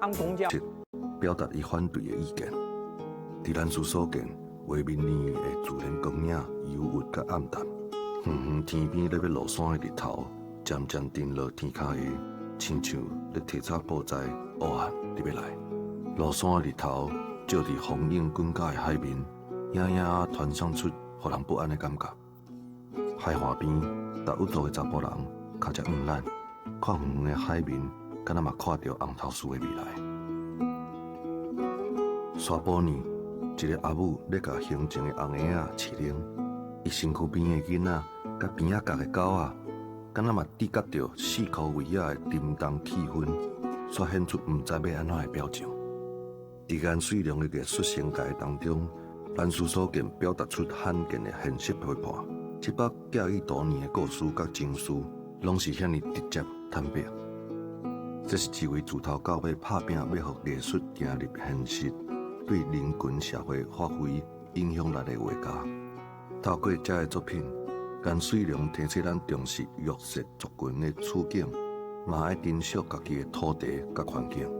按公价表达伊反对的意见。伫咱司所见，画面里的自然光影忧郁甲暗淡，远远天边咧要落山的日头，渐渐沉落天骹下，亲像咧提早报知乌暗你要来。落山的日头照伫风影滚甲的海面，隐隐啊传送出互人不安的感觉。海岸边，踏有度的查甫人脚只软懒，看远远的海面，敢若嘛看到红头丝的未来。沙坡呢，一个阿母咧甲形情的红鞋仔饲奶，伊身躯边的囡仔，甲边仔角的狗仔，敢若嘛知觉到四khu围仔的沉重气氛，煞现出毋知要安怎的表情。伫颜水龙的艺术生涯当中，咱司所见表达出罕见的现实批判。这部寄予多年的故事甲情绪，拢是遐尼直接坦白。这是一位自头到尾拍拼要互艺术行入现实，对人群社会发挥影响力的画家。透过这个作品，颜水龙提醒咱重视弱势族群的处境，嘛爱珍惜家己的土地甲环境。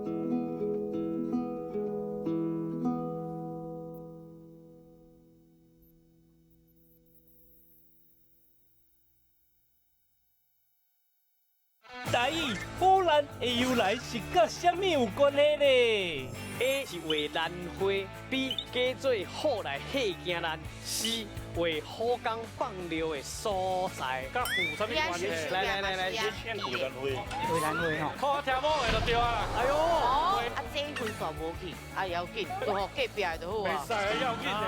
台语忽然的由来是甲什么有关系呢 ？A 是画兰花 ，B 加做虎来吓惊咱 ，C 画虎江放流的所在。甲虎什么关系？来，你欠虎兰花。回兰花吼，靠听某的就对啊。哎呦，哦，啊，这分煞无去，啊要紧，就互隔壁的就好啊。袂使要紧的。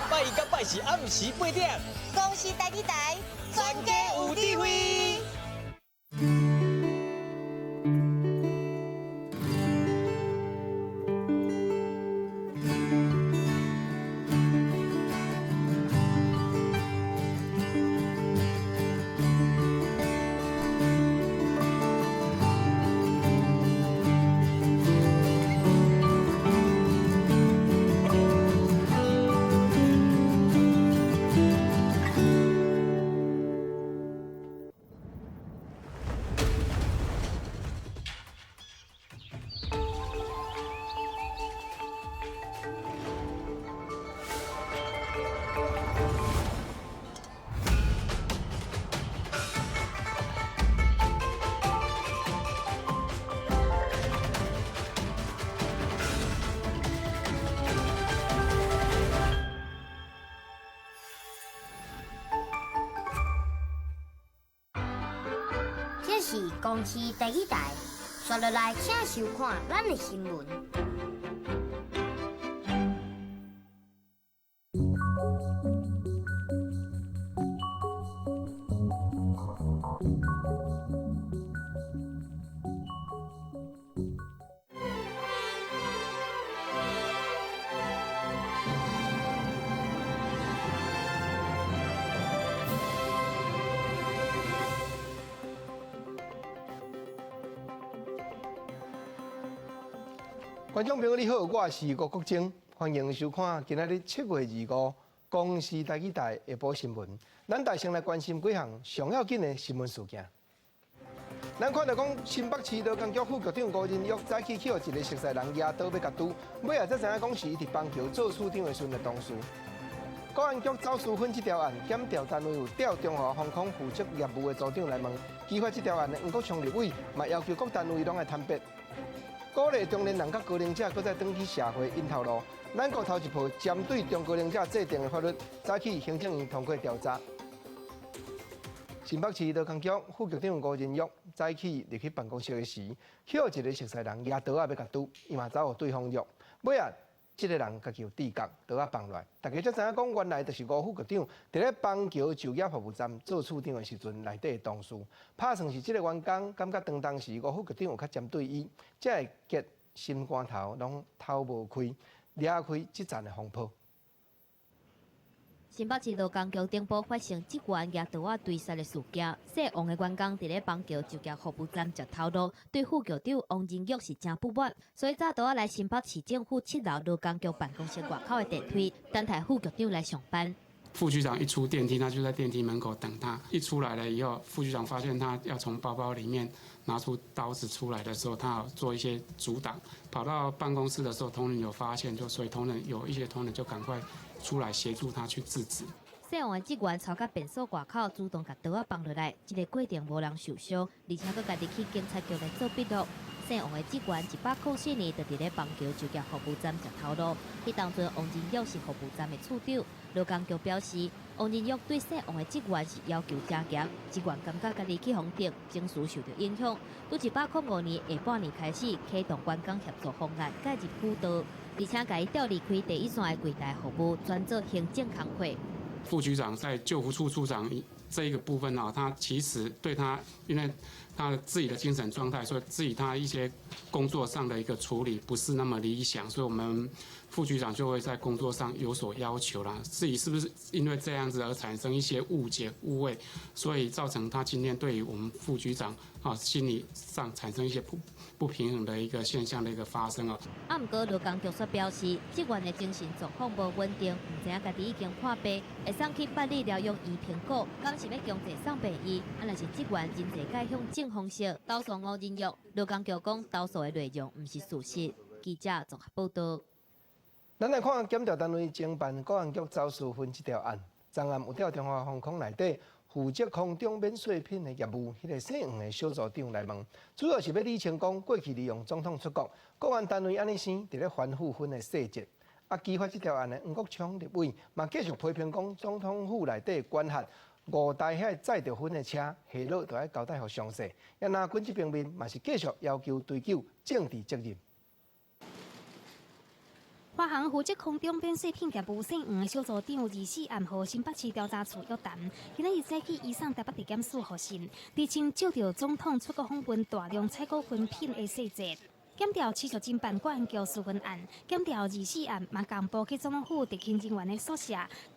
拜一甲拜四暗时8点，恭喜台语台，全家有智慧。这是公司第一台，刷落来请收看咱的新闻。观众朋友你好，我是郭国正，欢迎收看今仔日7月25公视台语台下晡新闻。咱大先来关心几项上要紧的新闻事件。咱看到讲新北市劳工局副局长吴仁玉早起去互一个熟识人抓刀要甲堵，尾仔才知影讲是伊伫棒球做处长的时阵的同事。公安局走私分这条案，检调单位有调中华航空负责业务的组长来问，揭发这条案的黄国昌立委嘛要求各单位拢来坦白。鼓励中年人甲高龄者搁再回去社会，因头路。咱国头一步针对中高龄者制定的法律，早起行政院通过调查。新北市劳工局副局长吴仁玉早起入去办公室的时，去互一个熟识人拿刀要甲堵，伊嘛走互对方约。尾仔，这个人家己有知觉，刀放落来，大家才知影讲，原来就是吴副局长伫咧邦桥就业服务站做处长的时阵内底的同事。拍算是这个员工感觉当时吴副局长有较针对伊，才会结心肝头拢透无开，掠开这站的风波。新北市劳工局顶部发生职员拿刀仔对杀的事件，姓王的员工伫咧邦桥就业服务站接头路，对副局长王仁玉是真不满，所以早刀仔来新北市政府7楼劳工局办公室外口的电梯，等待副局长来上班。副局长一出电梯，他就在电梯门口等他。一出来了以后，副局长发现他要从包包里面拿出刀子出来的时候，他要做一些阻挡。跑到办公室的时候，同仁有发现，所以有一些同仁就赶快出来协助他去制止。涉案的职员超到便所外口，主动把刀仔放落来，这个过程无人受伤，而且佫家己去警察局来做笔录。涉案的职员100块4年，就伫咧邦桥就业服务站食头路。迄当阵，王金玉是服务站的处长。劳工局表示，王金玉对涉案的职员是要求加严，职员感觉家己去封顶，情绪受到影响。从105年下半年开始，启动员工协作方案，介入辅导，而且甲伊调离开第一线的柜台服务，专做行政工作。副局长在救护处处长这一个部分他其实对他，因为他自己的精神状态，所以自己他一些工作上的一个处理不是那么理想，所以我们副局长就会在工作上有所要求啦。自己是不是因为这样子而产生一些误解、误会，所以造成他今天对于我们副局长心理上产生一些不平衡的一个现象的一个发生哦。不过劳工局所表示，职员的精神状况无稳定，唔知影家己已经破病，会送去办理疗养医评估，讲是要强制送病医。若是职员真侪改向正方式投诉吴仁玉，劳工局讲投诉的内容唔是事实。记者综合报道。咱来看检调单位侦办国安局走私分这条案，昨暗有调中华航空内底负责空中免税品的业务，迄个姓黄的小组长来问，主要是要理清讲过去利用总统出国，国安单位安尼生伫咧反复分的细节。揭发这条案的黄国昌立委嘛继续批评讲，总统府内底管辖5台遐载着粉的车，下落就要交代互详细。也拿军职平民嘛是继续要求追究政治责任。华航负责空中免税品业务姓黄的小组长24暗号新北市调查处约谈，今日早起移送台北地检署复讯，厘清照着总统出国访问大量采购粉品的细节。检调持续侦办国安局私分案，检调24案嘛公布去总统府特勤人员的宿舍，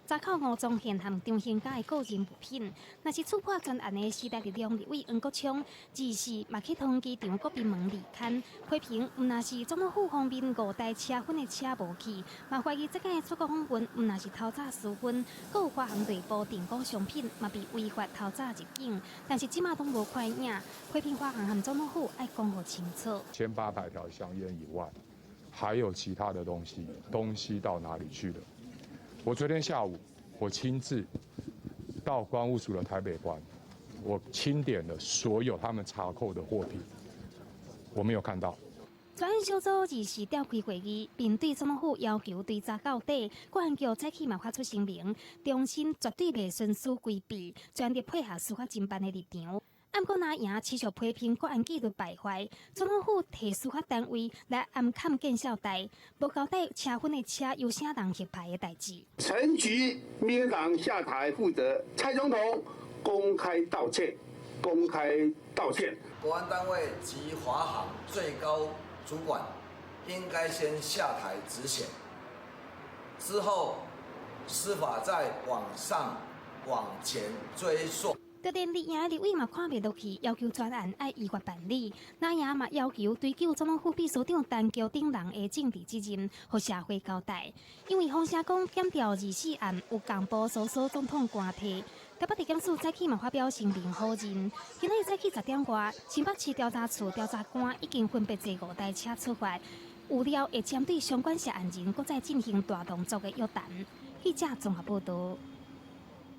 查扣5宗现含张兴家的个人物品。若是触破专案的时代力量立委黄国昌，24嘛去通机场国宾门离勘，批评毋若是总统府方面5台车粉的车无去，嘛怀疑这间出国访问毋若是偷早私分，阁有华航内部订购商品嘛被违法偷早入境，但是即马都无看影，批评华航和总统府爱讲互清楚。1800条香烟以外，还有其他的东西到哪里去了？我昨天下午，我亲自到关务署的台北关，我清点了所有他们查扣的货品，我没有看到。专案小组24召开会议，并对总统府要求追查到底。国安局早起嘛发出声明，重申绝对袂徇私规避，全力配合司法侦办的立场。不过，那也持续批评国安纪律败坏，总统府替司法单位来暗砍见效代，无交代车粉的车由啥人核牌的代志。陈局民进党下台负责，蔡总统公开道歉，公开道歉。国安单位及华航最高主管应该先下台执行，之后司法再往前追溯。特定立营的立委嘛看袂落去，要求专案要依法办理。那也嘛要求追究总统府秘书长陈桥等人的政治责任，和社会交代。因为风声讲检调24案有公布搜索总统官邸，台北地检署早起嘛发表声明否认。今日早起10点外，新北市调查处调查官已经分别坐5台车出发，有料会针对相关涉案人，搁再进行大动作的约谈。记者综合报道。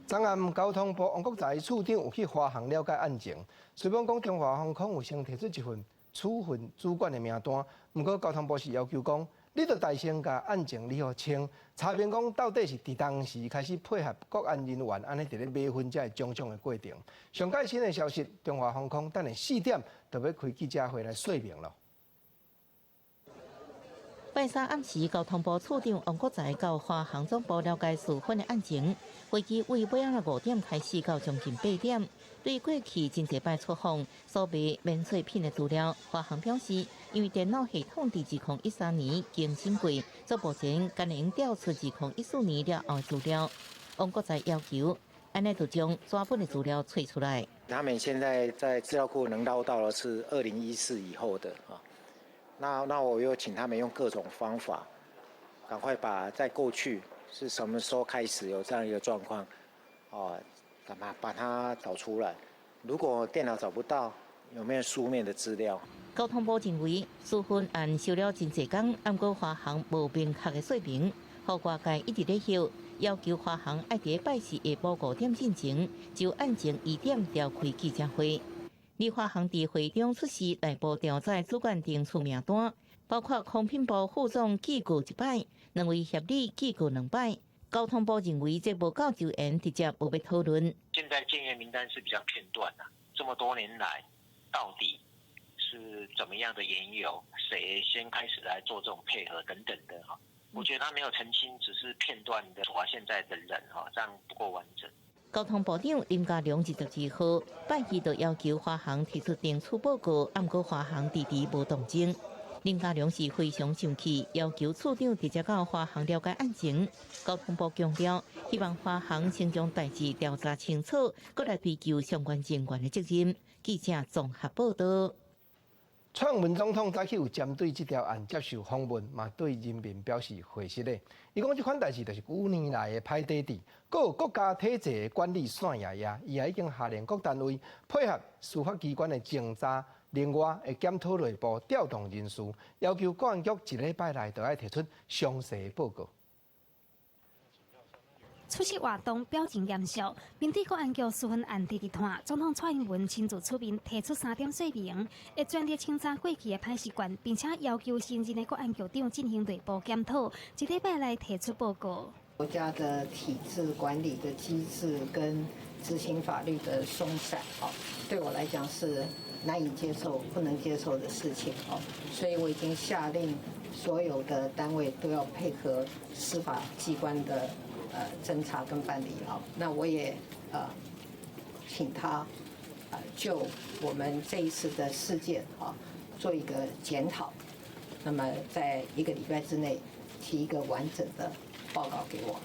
昨暗交通部王国才处长有去华航了解案情，虽然讲中华航空有先提出一份处分主管的名单，不过交通部是要求讲，你着大先甲案情理好清，查明讲到底是伫当时开始配合国安人员安尼伫咧买分才会种种的过程。上最新的消息，中华航空等下4点就要开记者会来说明了。拜三暗时，交通部处长王国才到华航总部了解事发的案情。飞机为尾仔5点开始到将近8点。对过去真侪摆出访所卖免税品的资料，华航表示，因为电脑系统伫2013年更新过，所目前仅能调出2014年了后的资料。王国才要求，安尼就将全部的资料取出来。他们现在在资料库能捞到的是2014以后的啊。那我又请他们用各种方法，赶快把在过去是什么时候开始有这样一个状况？把它找出来。如果电脑找不到，有没有书面的资料？交通部认为，处分案收了真济工，不过华航无明确的说明，互外界一直在休，要求华航爱在拜四下晡5点进前，就案情疑点召开记者会。李华航在会中出示内部调查主管定处名单，包括空品部副总记过1摆，2位协理记过2摆。交通部认为这无够就言，直接有要讨论。现在建员名单是比较片段的，这么多年来，到底是怎么样的缘由？谁先开始来做这种配合等等的哈？我觉得他没有澄清，只是片段的说现在的人哈，这样不够完整。交通部长林佳龙22号拜二就要求华航提出定处报告，不过华航迟迟无动静。林佳龙是非常生气，要求处长直接到华航了解案情。交通部强调，希望华航先将代志调查清楚，再来追究相关人员的责任。记者综合报道。蔡英文总统早起有针对这条案接受访问，嘛对人民表示会释的。伊讲这款代志就是5年来的歹底底，各有国家体制的管理线爷爷，伊也已经下令各单位配合司法机关的侦查。另外，会检讨内部调动人事，要求公安局1礼拜内就要提出详细报告。出席活动表情严肃，面对国安局处分案第2段，总统蔡英文亲自出面提出3点说明，会全力清查过去的歹习惯，并且要求新任的国安局长进行内部检讨，1礼拜内提出报告。国家的体制管理的机制跟执行法律的松散，对我来讲是难以接受、不能接受的事情，所以我已经下令所有的单位都要配合司法机关的侦查跟办理。那我也请他就我们这一次的事件做一个检讨，那么在1个礼拜之内提一个完整的报告给我。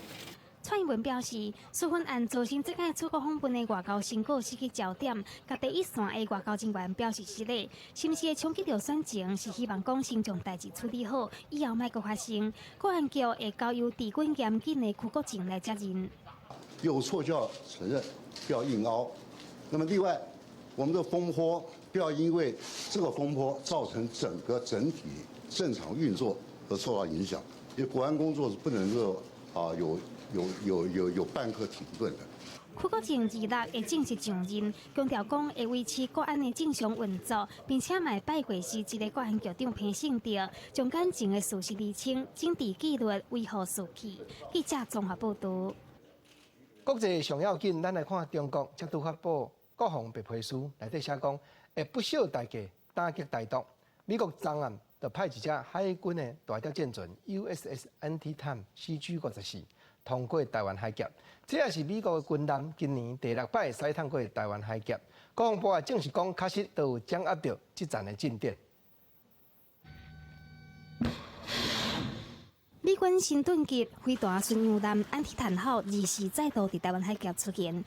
蔡英文表示，处分案造成这届出国访问的外交成果失去焦点，甲第一线的外交人员表示失礼，是毋是会冲击到选情？是希望讲先将代志处理好，以后莫阁发生。国安局会交由治军严谨的区国警来责任。有错就要承认，不要硬凹。那么另外，我们的风波不要因为这个风波造成整体正常运作而受到影响，因为国安工作是不能够有半刻停顿的。区国警26会正式上任，强调讲会维持国安的正常运作，并且卖拜会时一个国安局长评审着，将感情的事实厘清，整治纪律，维护士气。记者综合报道。国际上要紧，咱来看中国则拄发布国防白皮书，内底写讲会不惜代价打击台独。美国昨暗就派一只海军的大条舰船 USS Antietam CG-54通过台湾海峡，这也是美国的军舰今年第6摆驶通过台湾海峡。国防部也证实讲，确实都有掌握到这站的进展。美军新盾级飞弹巡洋舰安提坦号24再度伫台湾海峡出现。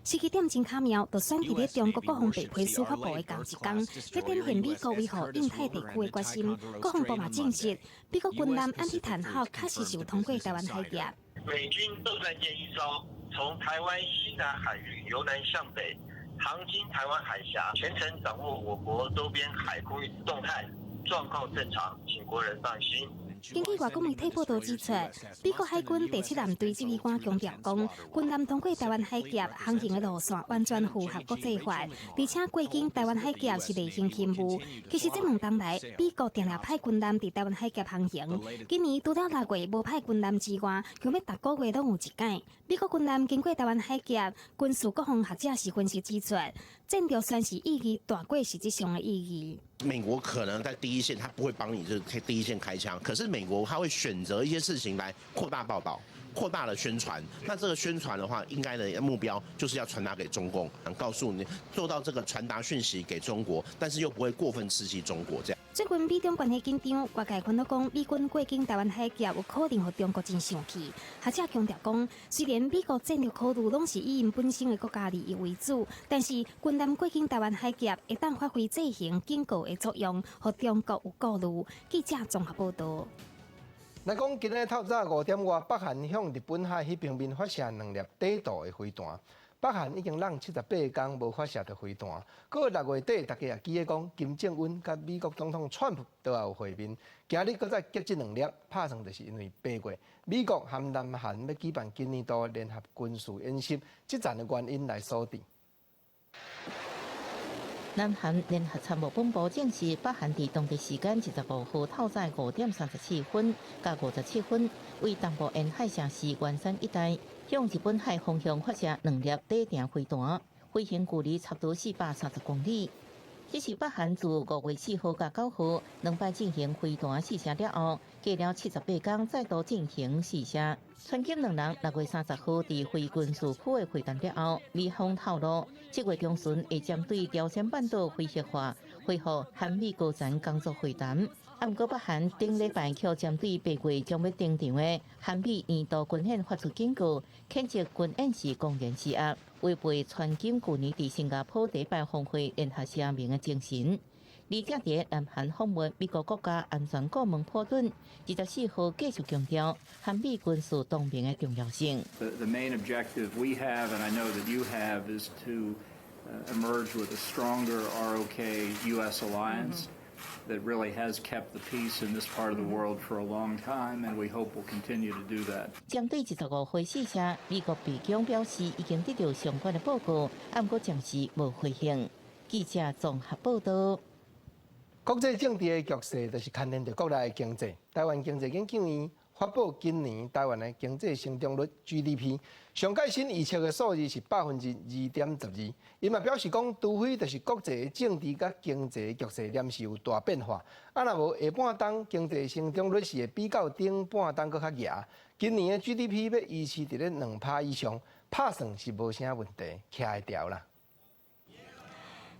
17点钟卡苗，就选伫咧中国国防白皮书发布的同一天，咧展现美国维护印太地区的决心。国防部嘛证实，美国军舰安提坦号确实是有通过台湾海峡。美军陆战舰1艘从台湾西南海域由南向北航经台湾海峡，全程掌握我国周边海空域动态，状况正常，请国人放心。根据外国媒体报道指出，美国海军第7舰队指挥官强调讲，军舰通过台湾海峡航行的路线完全符合国际法，而且过境台湾海峡是例行任务。其实这2年来，美国定定派军舰伫台湾海峡航行，今年除了6月无派军舰之外，后面逐个月拢有一届。美国军舰经过台湾海峡，军事国防学者是分析指出，战略宣示意义大过实质上的意义。美国可能在第一线，他不会帮你这第一线开枪，可是美国他会选择一些事情来扩大报道、扩大了宣传。那这个宣传的话，应该的目标就是要传达给中共，告诉你做到这个传达讯息给中国，但是又不会过分刺激中国这样。最近美中关系紧张，外界看到讲美军过境台湾海峡有可能和中国真生气。学者强调讲，虽然美国战略考虑拢是以因本身的国家利益为主，但是军舰过境台湾海峡会当发挥制衡警告的作用，和中国有顾虑。记者综合报道。来讲，今日透早5点外，北韩向日本海迄平面发射2粒低度的飞弹。北韩已经让78天无发射到飞弹。过6月底，大家也记得讲，金正恩甲美国总统川普都有会面。今日搁再击这2粒，拍算就是因为8月美国和南韩要举办今年度联合军事演习，这战的原因来锁定。南韩联合参谋本部证实，北韩伫当地时间15号透早5点37分甲57分，为东部沿海城市元山一带向日本海方向发射2粒低程飞弹，飞行距离差不多430公里。这是北韩自5月4号甲9号2摆进行飞弹试射了后，过了78天再度进行试射。川金2人6月30号伫非军事区的会谈了后，美方透露7月中旬会针对朝鲜半岛非核化恢复韩美高层工作会谈。不过，北韩顶礼拜却针对8月将要登场的韩美年度军演发出警告，谴责军演是公然施压，违背川金去年伫新加坡第1摆峰会联合声明的精神。而且伫南韩访问美国国家安全顾问波顿24号继续强调韩美军事同盟的重要性。The main objective we have, and I know that you have, is to emerge with a stronger ROK U.S. alliance that really has kept the peace in this part of the world for a long time, and we hope will continue to do that. 针对15号试射，美国白宫表示已经得到相关的报告，不过暂时无回应。记者综合报道。国际政治的局势，就是牵连到国内的经济。台湾经济研究院发布今年台湾的经济成长率 GDP 上届新预测的数字是2.12%。伊嘛表示讲，除非就是国际的政治甲经济局势临时有大变化，若无下半冬经济成长率是会比较顶半冬搁较弱。今年的 GDP 要维持伫咧2%以上，拍算是无啥问题，徛会调啦。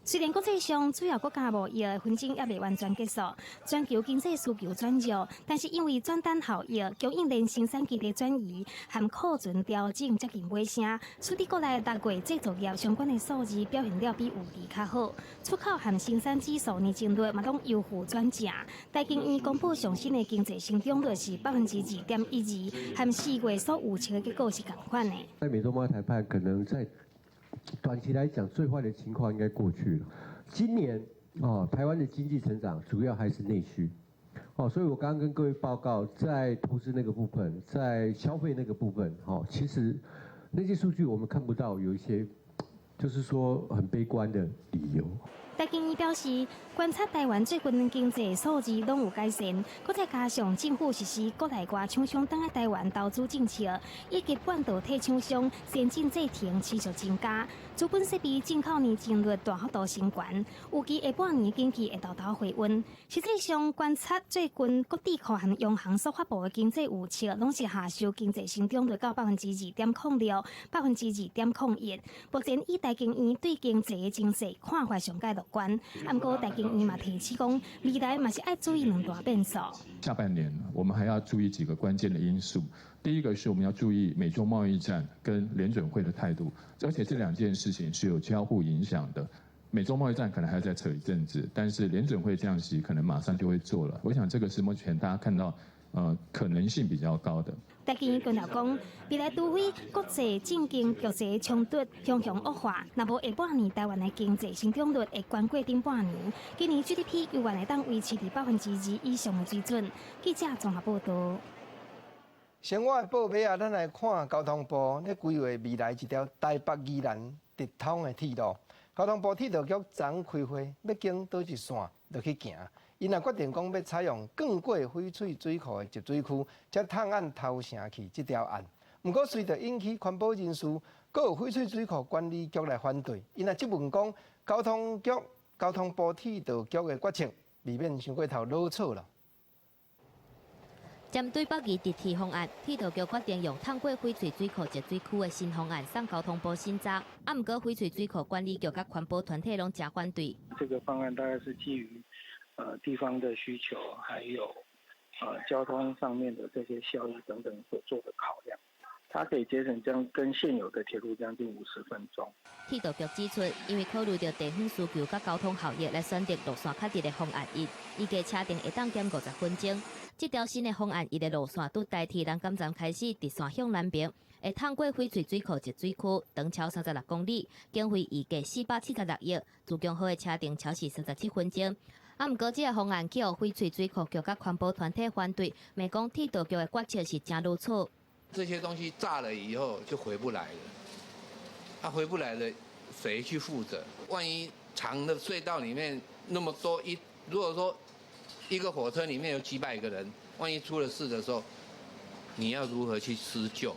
虽然国际上主要国家贸易的纷争也未完全结束，全球经济需求转弱，但是因为转单效益、供应链生产基地转移和库存调整接近尾声，使得国内6月制造业相关的数字表现了比有地较好，出口和生产指数年增率嘛拢由负转正。台经院公布上新的经济成长率是2.12%，和4月所预测的结果是同款的。在美洲贸易谈判可能在短期来讲，最坏的情况应该过去了。今年台湾的经济成长主要还是内需，所以我刚刚跟各位报告，在投资那个部分，在消费那个部分，其实那些数据我们看不到有一些，就是说很悲观的理由。台经院表示，观察台湾最近经济数字拢有改善，搁再加上政府实施国内外厂商等来台湾投资政策，以及半导体厂商先进制程持续增加，资本设备进口年增率大幅度升悬，预计下半年经济会豆豆回温。实际上，观察最近各地区和央行所发布的经济预测，拢是下修经济成长率到2.06%、2.01%。目前以台经院对经济的情势看法上界乐观，不过台经院嘛提起讲，未来嘛是要注意2大变数。下半年我们还要注意几个关键的因素。第一个是我们要注意美中贸易战跟联准会的态度，而且这2件事情是有交互影响的。美中贸易战可能还要再扯一阵子，但是联准会降息可能马上就会做了。我想这个是目前大家看到可能性比较高的。台经院强调讲，未来除非国际政经局势冲突向恶化，若无下半年台湾的经济成长率会高过顶半年。今年 GDP 有望会当维持伫2%以上的水准。记者综合报道。生活的报尾啊，咱来看交通部咧规划未来一条台北宜兰直通的铁路。交通部铁道局昨开会，要经倒一线就去行。因也决定讲要采用更过翡翠水库的集水区，才探案头城去这条案。不过随着引起环保人士，阁有翡翠水库管理局来反对，因也质问讲交通部铁道局的决策，未免伤过头老草了。针对北宜直铁方案，铁道局决定用探过翡翠水库集水区的新方案送交通部审查，不过翡翠水库管理局甲环保团体拢加反对。这个方案大概是基于地方的需求，还有交通上面的这些效益等等所做的考量。它可以节省跟现有的铁路将近50分钟。铁道局指出，因为考虑到地方需求甲交通效益来选择路线较直的方案1，预计车程会当减50分钟。这条新的方案1的路线，拄代替南港站开始，直线向南边，会通过翡翠水库集水区，长超36公里，经费预计476亿，自强号的车程超时47分钟。毋过，这个方案去互翡翠水库局甲环保团体反对，美讲铁道局的决策是真如错。这些东西炸了以后就回不来了，它回不来了，谁去负责？万一长的隧道里面那么多如果说一个火车里面有几百个人，万一出了事的时候，你要如何去施救？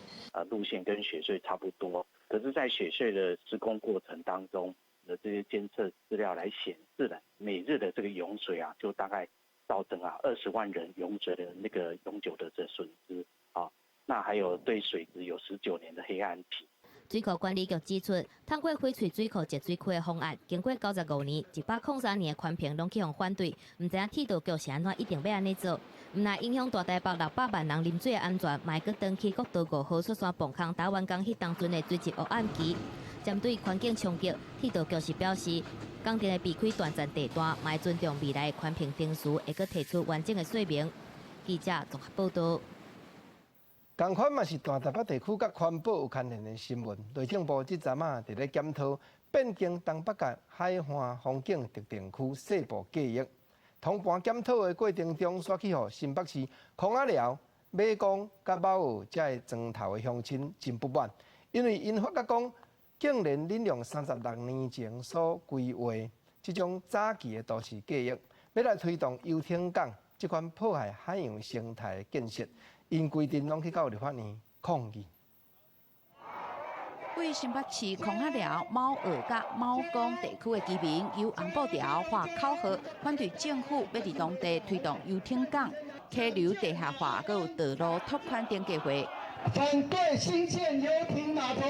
路线跟雪隧差不多，可是，在雪隧的施工过程当中的这些监测资料来显示的，每日的这个涌水啊，就大概造成20万人涌水的那个永久的这损失啊。那还有对水质有19年的黑暗期。水库管理局指出，通过翡翠水库集水区的方案，经过95年、103年的宽评，拢去互反对。唔知影铁道局是安怎一定要安尼做？唔但影响大台北600万人啉水的安全，嘛会搁登去国道5号雪山磅空打完工迄当阵的水质黑暗期。针对环境冲击，铁道局是表示，工程的避开短暂地段，嘛会尊重未来的宽评定数，会搁提出完整的说明。记者综合报道。同款嘛是大台北地区甲环保有牵连的新闻。内政部即阵啊，伫咧检讨变更东北角海岸风景特定区细部计划。通盘检讨的过程中，选去互新北市孔仔寮、马公甲马澳遮个庄头的乡亲真不满，因为因发觉讲，竟然引用36年前所规划即种早期的都市计划，要来推动游艇港即款破坏海洋生态的建设。因规定拢去到立法院抗议。为新北市孔仔寮、猫澳甲猫公地区的居民由红布条画口号，反对政府要伫当地推动游艇港、客流地下化，佮有道路拓宽等计划。反对新建游艇码头，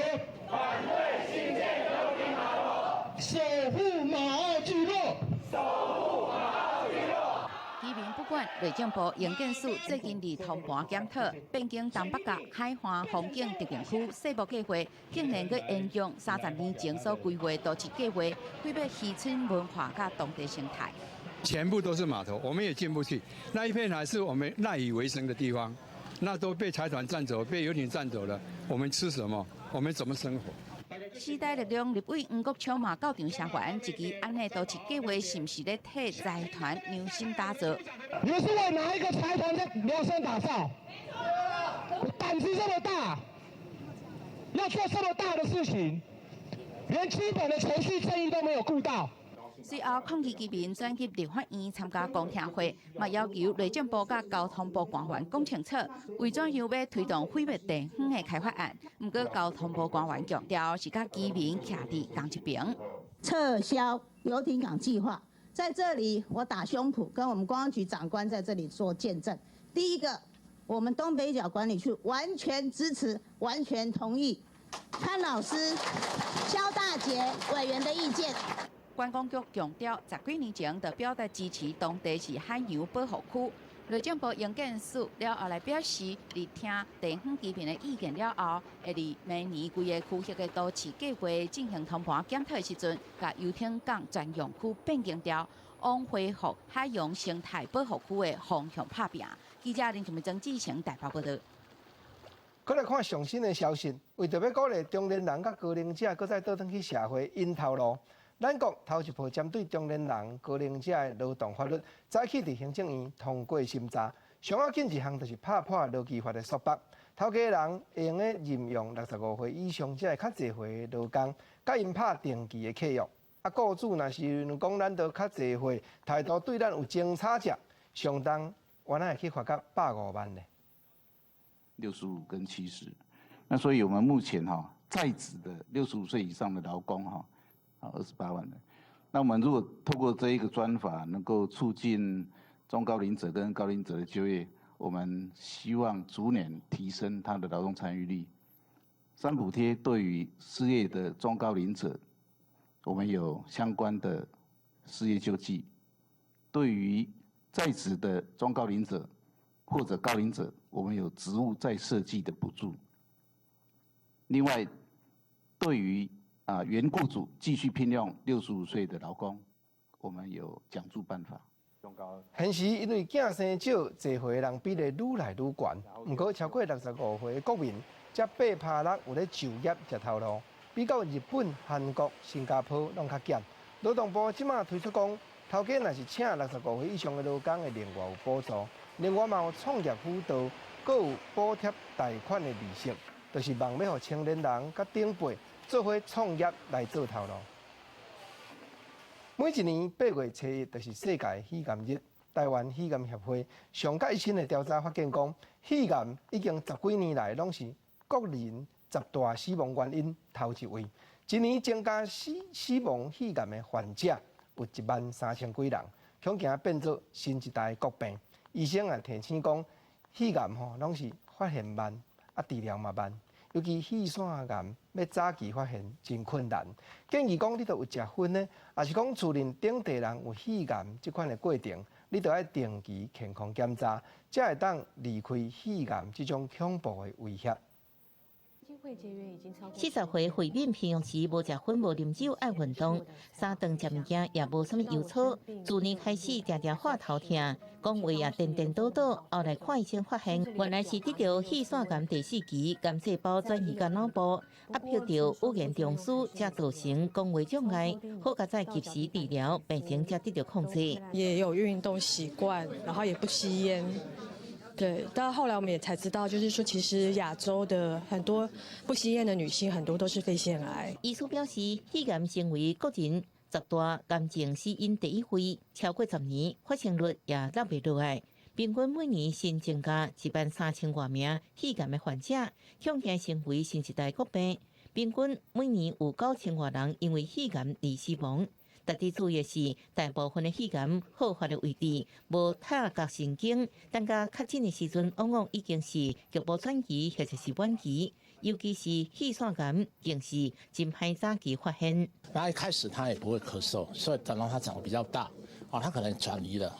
反对新建游艇码头，守护马澳聚落，守护马澳聚落。居民不管内政部营建署最近伫通盘检讨变更东北角海岸风景特定区细部计划，竟然去沿用30年前所规划都市计划，为要渔村文化甲当地生态。全部都是码头，我们也进不去。那一片还是我们赖以为生的地方，那都被财团占走，被游艇占走了。我们吃什么？我们怎么生活？时代力量立委黄国昌嘛到场声援，一支安内都市计划是不是咧替财团量身打造？你们是为哪一个财团在量身打造？胆子这么大，要做这么大的事情，连基本的程序正义都没有顾到。随后，抗议居民转去立法院参加公听会，嘛要求内政部甲交通部官员讲清楚，为怎样要推动毁灭地方的开发案。不过，交通部官员强调是甲居民徛伫同一边。撤销游艇港计划，在这里我打胸脯，跟我们公安局长官在这里做见证。第一个，我们东北角管理处完全支持，完全同意潘老师、肖大姐委员的意见。观光局强调，10几年前就表达支持当地是海洋保护区。内政部营建署了后来表示，伫听地方居民的意见了后，会伫明年规个区域的都市计划进行通盘检讨的时阵，甲游艇港专用区变更掉，往恢复海洋生态保护区的方向拍拼。记者林俊明、曾志成台北报道。再来看上新的消息，为着要鼓励中年人甲高龄者，搁再倒转去社会，因头路。咱国头一步针对中年人、高龄者的劳动法律，早起伫行政院通过审查。上要紧一项就是拍破劳基法的束缚，头家人会用咧任用65岁以上者较侪岁的劳工，甲因拍定期的契约。啊，雇主若是讲咱都较侪岁，态度对咱有争吵者，上当原来会去罚到150万呢。65跟70，那所以我们目前在职的65岁以上的劳工28万人。那我们如果透过这一个专法，能够促进中高龄者跟高龄者的就业，我们希望逐年提升他的劳动参与率。3补贴对于失业的中高龄者，我们有相关的失业救济；对于在职的中高龄者或者高龄者，我们有职务再设计的补助。另外，对于原雇主继续聘用65岁的劳工，我们有奖助办法。现时因为囝生少，坐回人比例愈来愈悬。不过超过65岁的国民，才8%有咧就业才头路。比较日本、韩国、新加坡拢较减。劳动部即马推出讲，头家若是请65岁以上的劳工的，另外有补助，另外嘛有创业辅导，阁有补贴贷款的利息，就是望要互青年人甲长辈做伙创业来做头路。每一年8月初1就是世界肺癌日。台湾肺癌协会上届新的调查发现讲，肺癌已经10几年来拢是国人10大死亡原因头一位。一年增加死亡肺癌的患者有13000几人，恐惊变做新一代国病。医生也提醒讲，肺癌拢是发现慢，治疗嘛慢。尤其肺腺癌要早期发现真困难，建议讲你都有食薰呢，也是讲厝邻顶地人有肺癌这款的过程，你都要定期健康检查，才会当离开肺癌这种恐怖的威胁。40岁慧敏平常时无食薰无啉酒，爱运动，三顿食物件也无啥物油草。自年开始常常话头痛，讲话也颠颠倒倒。后来看医生发现，原来是得到肺腺癌第4期，癌细胞转移到脑部，压迫到有严中枢，才造成讲话障碍。好在在及时治疗，病情才得到控制。也有运动习惯，然后也不吸烟。对，但后来我们也才知道，就是说，其实亚洲的很多不吸烟的女性，很多都是肺腺癌。医师表示，肺癌成为国人10大癌症死因第1位，超过10年，发生率也落不落来。平均每年新增加13000多名肺癌的患者，恐惊成为新一代国病。平均每年有9000多人因为肺癌而死亡。特别注意的是，大部分的肺癌好发的位置无太角神经，等到确诊的时阵，往往已经是局部转移或者是晚期，尤其是肺腺癌，更是真歹早期发现。那一开始他也不会咳嗽，所以等到他长得比较大，他可能转移了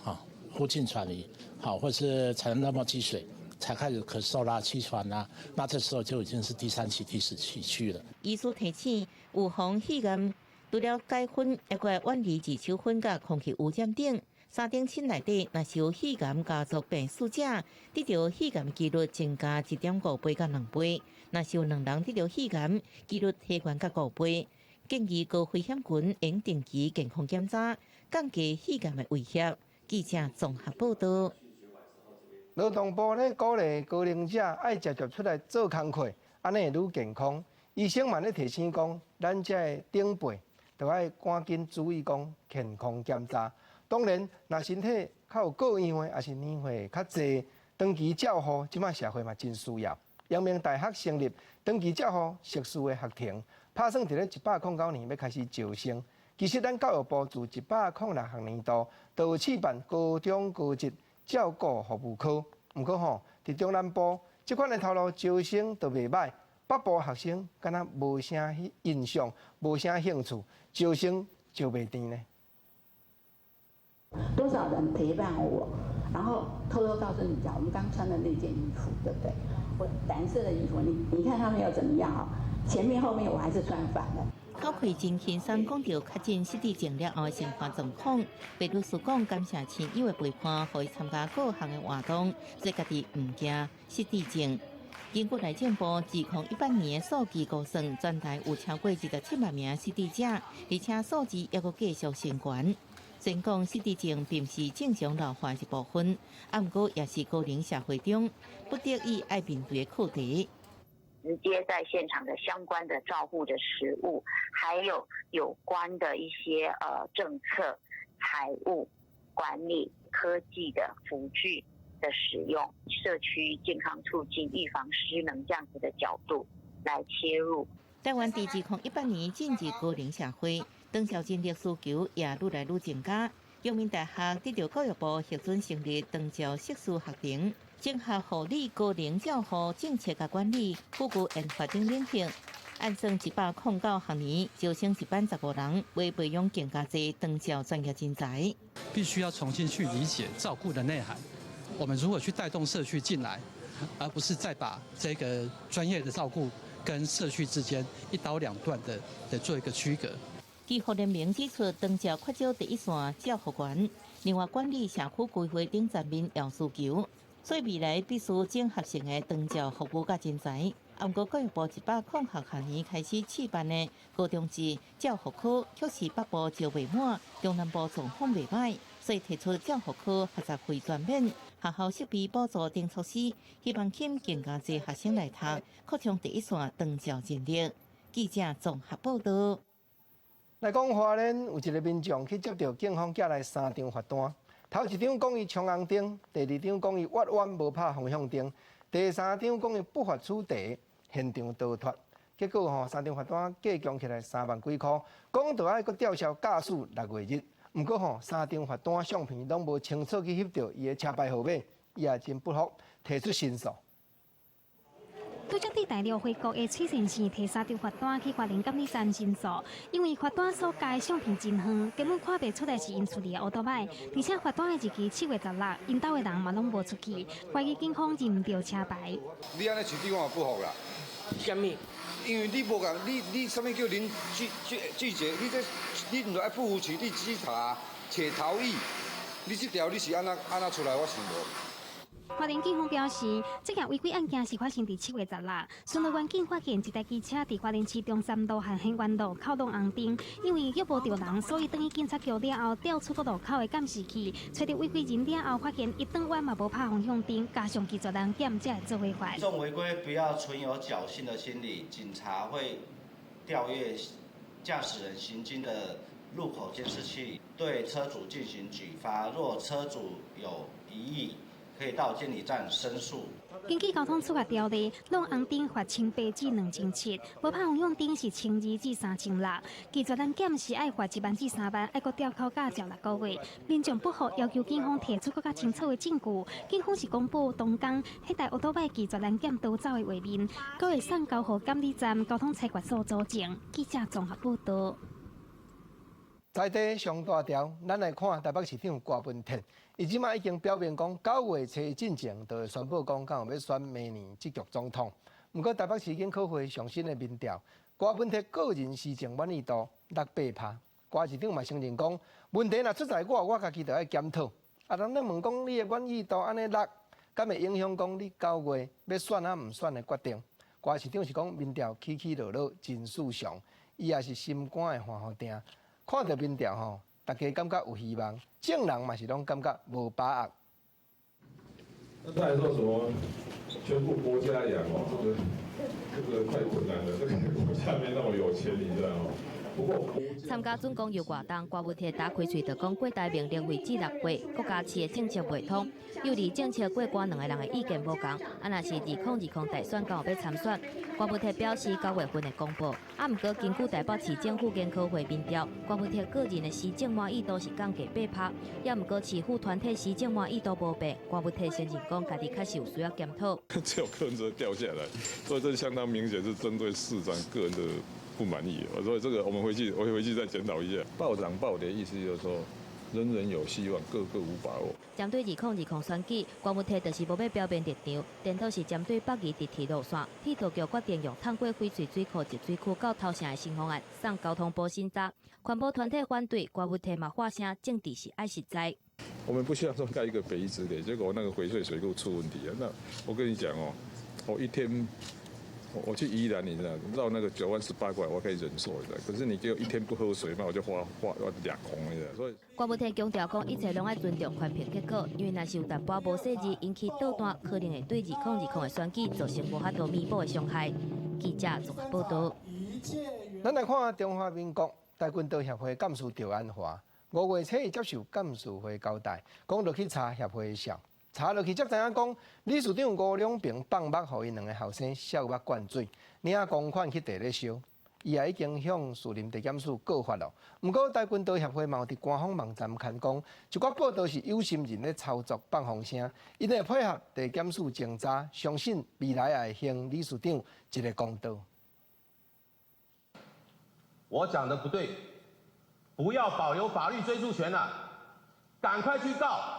附近转移，或是才能那么积水。才开始咳嗽啦、气喘啦，那这时候就已经是第3期、第4期去了。医师提醒，预防肺癌，除了戒薰，还该远离二手烟甲空气污染等。3点7内底，若是有肺癌家族病史者，得到肺癌几率增加1.5倍到2倍；若是有2人得到肺癌，几率提悬到5倍。建议高危险群应定期健康检查，降低肺癌的威胁。记者综合报道。劳动部咧鼓励高龄者爱直接出来做工课，安尼会愈健康。医生嘛咧提醒讲，咱这个长辈就要赶紧注意讲健康检查。当然，若身体较有各样的，也是年岁较济，长期照护，即卖社会嘛真需要。阳明大学成立长期照护硕士的学庭，打算伫咧109年要开始招生。其实咱教育部自106学年度就有试办高中高职照顾服务科，不过伫中南部即款的头路招生都袂歹，北部学生敢若无啥印象，无啥兴趣，招生招袂甜呢。多少人陪伴我，然后偷偷告诉你讲，我们刚穿的那件衣服，对不对？我蓝色的衣服，你看他们又怎么样前面后面我还是穿反了。高奎真轻松讲到确诊失智症了后的生活状况，白律师讲感谢亲友的陪伴，可以参加各项的活动，使家己唔惊失智症。根据内政部2018年的数据估算，全台有超过17万名失智者，而且数字还佫继续升悬。先讲失智症并不是正常老化一部分，不过也是高龄社会中不得已爱面对的课题。直接在现场的相关的照护的实务，还有有关的一些政策、财务管理、科技的辅具的使用，社区健康促进、预防失能这样子的角度来切入。台湾伫2018年进入高龄社会，长照人力需求也愈来愈增加。阳明大学得到教育部核准成立长照硕士学庭。整合护理、高龄照护政策甲管理，富具研发等领域。按算109学年，招生1班15人，为培养更加多长照专业人才。必须要重新去理解照顾的内涵，我们如何去带动社区进来，而不是再把这个专业的照顾跟社区之间一刀两断的做一个区隔。基护联盟指出，当照扩招第一线照护员，另外管理社区规划等层面要需求，所以未来必须整合性的当照服务甲人才。不过，教育部106学年开始试办的高中职照护科，却是北部招未满，中南部状况未歹，所以提出照护科学习费全免。学校设备补助等措施，希望吸引更加侪学生来读，扩充第一线当照人力。记者综合报道。来讲，花莲有一个民众去接到警方寄来3张罚单，头一张讲伊冲红灯，第二张讲伊弯弯无拍方向灯，第三张讲伊不法取缔，现场逃脱。结果3张罚单计共起来3万几块，讲着爱搁吊销驾驶6月日。不过3张罚单相片拢无清楚去翕到伊的车牌号码，伊也真不服，提出申诉。拄则伫大陆回国的崔先生提3张罚单去花莲监理站申诉，因为罚单所加的相片真远，根本看袂出来是因处理的乌托邦，而且罚单的日期7月16，因兜的人嘛拢无出去，怀疑警方认唔到车牌。你安尼处理我也不服啦。什么？因为你无讲，你什么叫零拒绝？你唔爱不服气，你只查逃逸，你这条你是安那出来？我想无。花莲警方表示，这件违规案件是发生伫7月16日，巡逻员警发现一台机车伫花莲市中山路和兴园路扣动红灯，因为约无到人，所以等于警察局了后调出路口的监视器，找到违规人了后，发现一转弯嘛无拍方向灯，加上技术人检才会做违法。这种违规不要存有侥幸的心理，警察会调阅驾驶人行经的路口监视器，对车主进行举发。若车主有疑义，可以到监理站申诉。根据交通处罚条例，弄红灯罚1800至2700，无拍方向灯是1200至3600，技术人检是爱罚1万至3万，爱搁吊扣驾照6个月。民众不服，要求警方提出更加清楚的证据。警方是公布当天迄台奥多麦技术人检逃走的画面，搁会送交予监理站交通裁决所佐证。记者综合报道。在地上大条，咱来看台北市长郭文哲，伊即马已经表明讲9月初进前就会宣布讲，敢有要选明年这局总统。不过台北市已经考获上新的民调，郭文哲个人施政满意度68%。郭市长嘛承认讲，问题若出在我家己就要检讨。人咧问讲，你的满意度安尼落，敢会影响讲你9月要选啊唔选的决定？郭市长是讲民调起起落落真顺畅，伊也是心肝的欢好定。看到民调大家感觉有希望，正人嘛是拢感觉无把握。那再来说什么全部国家养这个太困难了，这个国家没那么有钱，你知道吗？参加总共有活动，郭文哲打开嘴就讲，过台命令为至6月，国家市的政策未通，又离政策过关2个人的意见无同。若是2020大选刚好要参选，郭文哲表示9月份会公布。不过根据台北市政府研考会民调，郭文哲个人的施政满意度是降低8%，也不过市府团体施政满意度无变。郭文哲承认讲，家己确实有需要检讨。只有柯文哲掉下来，所以这相当明显是针对市长个人的不满意，所以这个我会回去再检讨一下。报长报的意思就是说，人人有希望，个个无把握。针对2020选举，郭文哲就是无要表面立场，颠倒是针对北宜直铁路线，铁道局决定用通过翡翠水库集水区到头城的新方案，送交通部审查。环保团体反对，郭文哲嘛发声，政治是爱实在。我们不希望说盖一个北宜直铁，结果那个翡翠水库出问题啊。那我跟你讲我一天。我去宜兰，你知道绕那个9万18块，我可以忍受的。可是你给我一天不喝水嘛，我就花2空的。所以郭文哲强调讲，一切拢爱尊重环评结果，因为若是有淡薄无细致引起倒弹，可能会对2020的选举造成无法度弥补的伤害。记者综合报道。咱来看中华民国台军道协会干事赵安华，5月初接受干事会交代，讲落去查协会的账。查落去才知影讲，理事长吴良平放目，互因2个后生笑目灌水，领公款去地咧烧。伊也已经向士林地检署告发了。不过台军道协会嘛有伫官方网站看讲，一寡报道是有心人咧操作放风声，因会配合地检署侦查，相信未来也会还理事长一个公道。我讲的不对，不要保留法律追诉权了，赶快去告。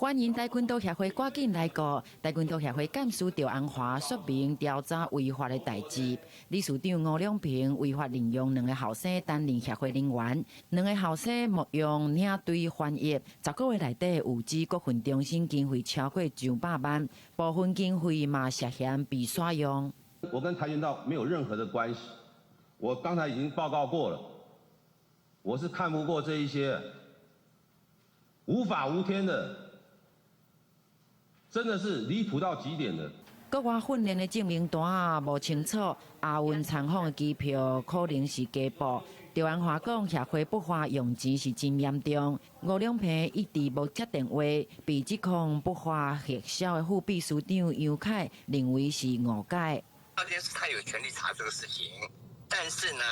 欢迎跆拳道协会赶紧来过。跆拳道协会干事赵安华说明调查违法的代志。理事长吴良平违法任用2个后生担任协会人员，2个后生冒用领队翻译，10个月内底有资国训中心经费超过900万，部分经费嘛涉嫌被耍用。我跟跆拳道没有任何的关系，我刚才已经报告过了，我是看不过这一些无法无天的。 真的是离谱到极点的。国外训练的证明单啊无清楚，亚运参访的机票可能是假报。赵安华讲，协会不法用钱是真严重。吴良平一直无接电话，被指控不法核销的副秘书长杨凯认为是误解。赵天是他有权利查这个事情，但是呢，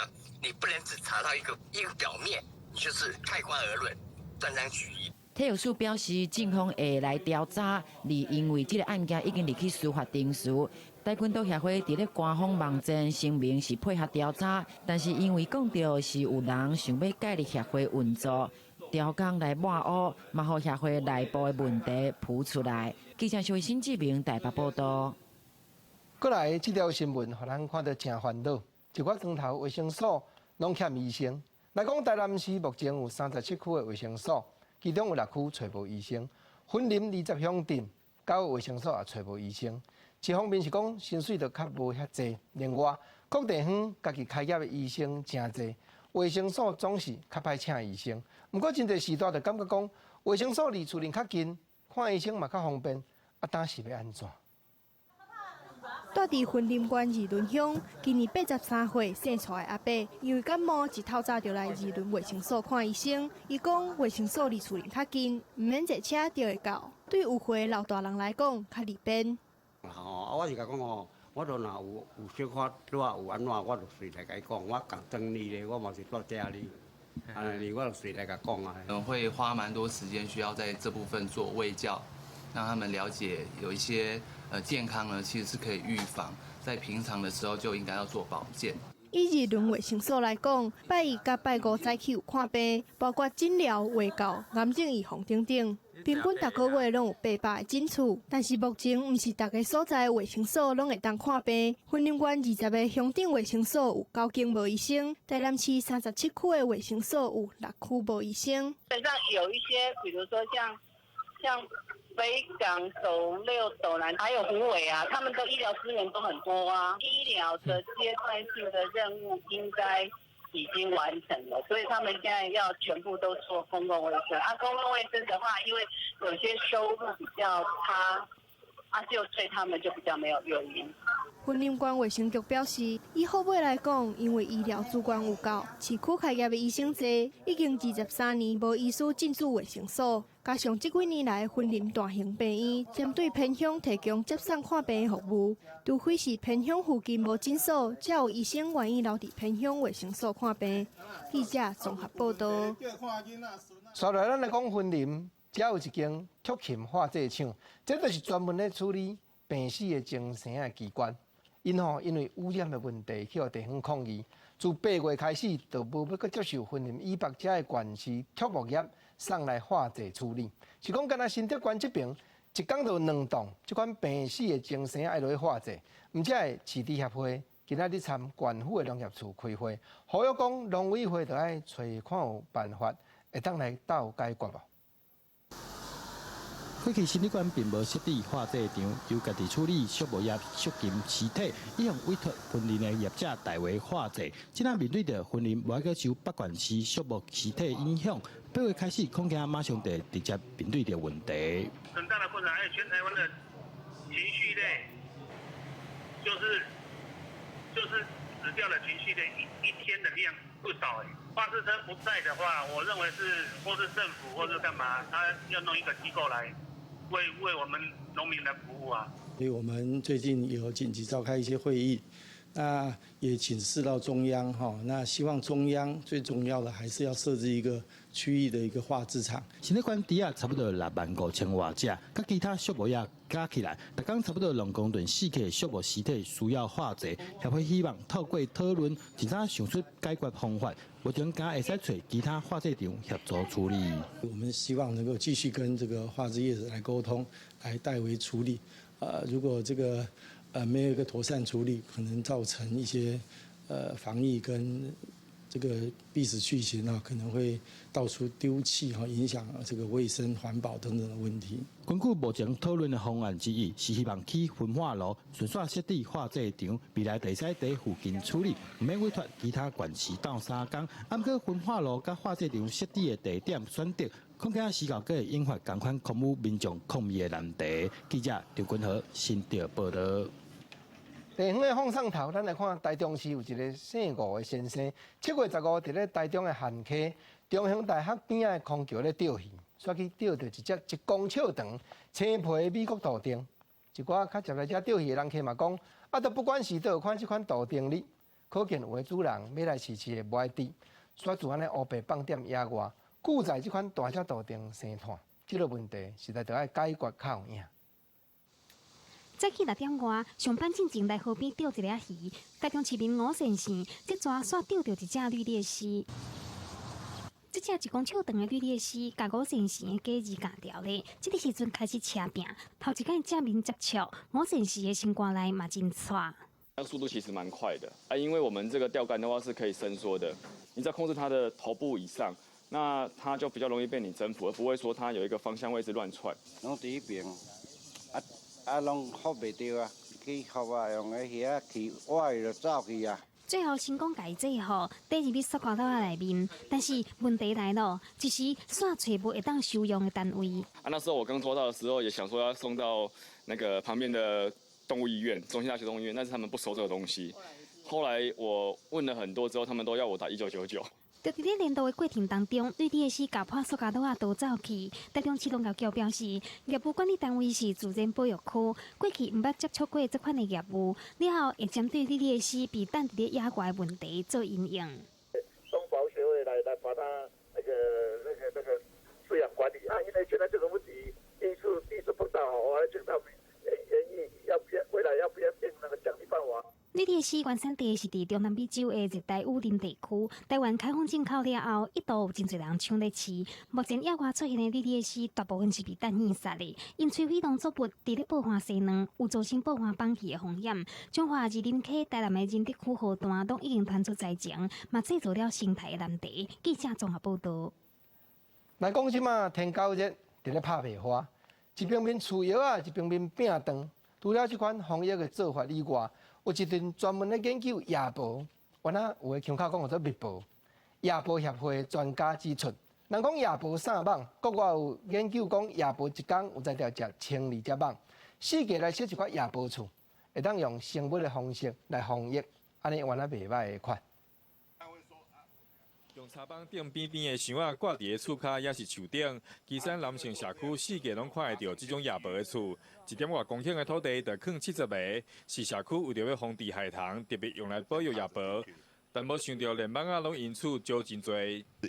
你不能只查到一个表面，你就是盖棺而论，断章取义。 体育署表示，警方会来调查，因为这个案件已经入去司法程序。跆拳道协会伫咧官方网站声明是配合调查，但是因为讲到是有人想要介入协会运作，调工来抹黑，嘛互协会内部的问题浮出来。记者徐新志明台北报道。过来这条新闻，互咱看到真烦恼，一寡光头卫生所拢欠医生。来讲，台南市目前有37区的卫生所。 其中有6区找无医生，云林20乡镇9个卫生所也找无医生。一方面是讲薪水就较无遐济，另外各地方家己开业的医生真济，卫生所总是较歹请医生。不过真侪时代就感觉讲卫生所离厝邻较近，看医生嘛较方便，啊，当是要安怎？ 住伫云林县二仑乡，今年83岁生出的阿伯，因为感冒，一透早就来二仑卫生所看医生。伊讲卫生所离厝邻较近，唔免坐车就会到。对有岁老大人来讲，较利便。我是甲讲哦，我都若有小可拄啊有安怎，我就随来甲伊讲。我讲等你咧，我嘛是住家里，我就随来甲讲啊。会花蛮多时间，需要在这部分做卫教，让他们了解有一些。 健康呢，其实是可以预防，在平常的时候就应该要做保健。以二仑卫生所来讲，拜一甲拜五早起有看病，包括诊疗、卫教、癌症预防等等，平均每个月拢有800个诊次。但是目前毋是大家所在的卫生所拢会当看病。云林县20个乡镇卫生所有9间无医生，台南市37区的卫生所有6区无医生。基本上有一些，比如说像。 北港、斗六、斗南还有虎尾啊，他们的医疗资源都很多啊。医疗的阶段性的任务应该已经完成了，所以他们现在要全部都做公共卫生。公共卫生的话，因为有些收入比较差，就对他们就比较没有诱因。 云林县卫生局表示，以后尾来讲，因为医疗资源有够，市区开业的医生多，已经23年无医师进驻卫生所。加上这几年来，云林大型病院针对偏乡提供接送看病的服务，除非是偏乡附近无诊所，才有医生愿意留伫偏乡卫生所看病。记者综合报道。再来，咱来讲云林，只有一间曲琴化剂厂，这就是专门咧处理病死的精神的机关。因为污染的问题去互地方抗议，自8月开始，就无要阁接受云林以北遮的县市畜牧业送来化剂处理。是讲，敢若新德县这边一工就2栋，这款病死的精神爱落去化剂。毋只的市地协会今仔日参县府的农业处开会，呼吁讲农委会就爱找看有办法，会当来斗解决无。 过去新德县并无设置化剂场，由家己处理畜牧业畜禽尸体，以向委托云林的业者代为化剂。即下面对着云林无个受北县市畜牧尸体影响，8月开始恐惊马上得直接面对着问题。很大的困难，还有全台湾的情绪类，就是死掉的情绪类一天的量不少化制车不在的话，我认为是或是政府或是干嘛，他要弄一个机构来。 为我们农民来服务啊！所以我们最近有紧急召开一些会议，那也请示到中央哈，那希望中央最重要的还是要设置一个区域的一个化制场。新的关猪啊，差不多65000外只，甲其他畜牧业加起来，每工差不多2公吨4克畜牧尸体需要化制。协会希望透过讨论，尽早想出解决方法，目前敢会使找其他化制厂协助处理。我们希望能够继续跟这个化制业者来沟通，来代为处理。如果这个没有一个妥善处理，可能造成一些防疫跟这个必死去行啊，可能会到处丢弃哈，影响这个卫生环保等等的问题。根据目前讨论的方案之一，是希望起焚化炉，顺续设置化制场，未来会使在附近处理，唔免委托其他县市斗3工。按过焚化炉甲化制场设置的地点选择，恐惊时候会引发同款空污民众抗议的难题。记者张君和新潮报道。地方的放送头，咱来看台中市有一个姓吴的先生，7月15伫咧台中的汉溪中兴大学边仔的空桥咧钓鱼，煞去钓到一只1公尺长、青皮的美国杜丁。一寡较接来遮钓鱼的人客嘛讲，都不管是倒款这款杜丁哩，可见有的主人要来饲的无爱滴，煞自安尼乌白放点野外，故在这款大只杜丁生炭，这个问题实在得要解决较有影。早起6点外，上班进前来河边钓一粒鱼。台中市民吴先生即抓煞钓到一只绿鬣蜥。这只1公尺长的绿鬣蜥，甲吴先生的家己夹掉咧。这个时阵开始车拼，头一间正面接触，吴先生的心肝内嘛真喘。那速度其实蛮快的啊，因为我们这个钓竿的话是可以伸缩的，你只要控制它的头部以上，那它就比较容易被你征服，而不会说它有一个方向位置乱窜。拢第一边拢学袂着啊，去学啊，用个遐去挖就走去啊。最后成功解制后，第二笔塑胶袋内面，但是问题来了，一时煞找无会当收容的单位。那时候我刚抓到的时候，也想说要送到那个旁边的动物医院，中心大学动物医院，但是他们不收这个东西。后来我问了很多之后，他们都要我打1999。就伫咧联络的过程当中，绿鬣蜥咬破塑胶袋逃走去。台中市农业局表示，业务管理单位是自然保育区，过去毋捌接触过这款的业务，了后会针对绿鬣蜥被等伫咧野外的问题做应用。动保协会来把它那个饲养管理啊，因为现在这个问题第一次碰到，我还请他们研议未来要不要定那个奖励办法。绿鬣蜥原产地是伫中南美洲的热带雨林地区，台湾开放进口了后，一度有真侪人抢咧饲。目前野外出现的绿鬣蜥，大部分是被等硬杀的，因喙非常作物，伫咧爆化细卵，有造成爆化放弃的风险。中华二林溪台南的人德区河段都已经传出灾情，嘛制造了生态的难题。记者综合报道。来讲即马天9热，伫咧拍卖花，一边面除药啊，一边面饼长。除了这款防疫的做法以外，有一阵专门咧研究夜婆，原来有诶腔口讲叫做密婆。夜婆协会专家指出，人讲夜婆3网，国外有研究讲夜婆一工有在条食12只网，4个来设一块夜婆厝，会当用生物的方式来防疫，安尼原来袂歹的款。用茶帮顶边边的箱仔挂伫个厝骹，也是树顶。基山南城社区4个拢看会到这种夜婆的厝，1点外公顷的土地就垦70个，是社区为着要防治害虫，特别用来保育夜婆。但无想到连网仔拢因此招真多。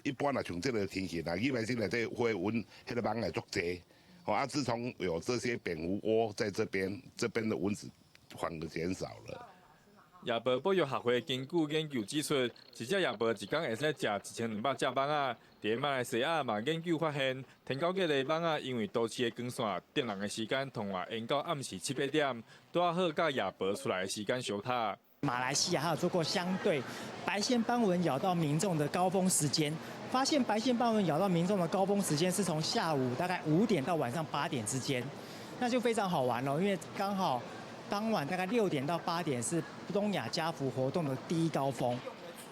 一般啊，像这个天气啊，一般性内底会蚊，迄个网也足多。啊，自从有这些蝙蝠窝在这边的蚊子反而减少了。夜婆保育协会根据研究指出，一只夜婆一天会使食1200只网仔。伫马来西亚嘛研究发现，天9日的网仔因为都市的光线电人的时间同话延到暗时7、8点，拄好甲夜婆出来的时间相差。马来西亚还有做过相对白线斑蚊咬到民众的高峰时间，发现白线斑蚊咬到民众的高峰时间是从下午大概5点到晚上8点之间，那就非常好玩了，因为刚好。当晚大概6点到8点是东亚家福活动的第一高峰。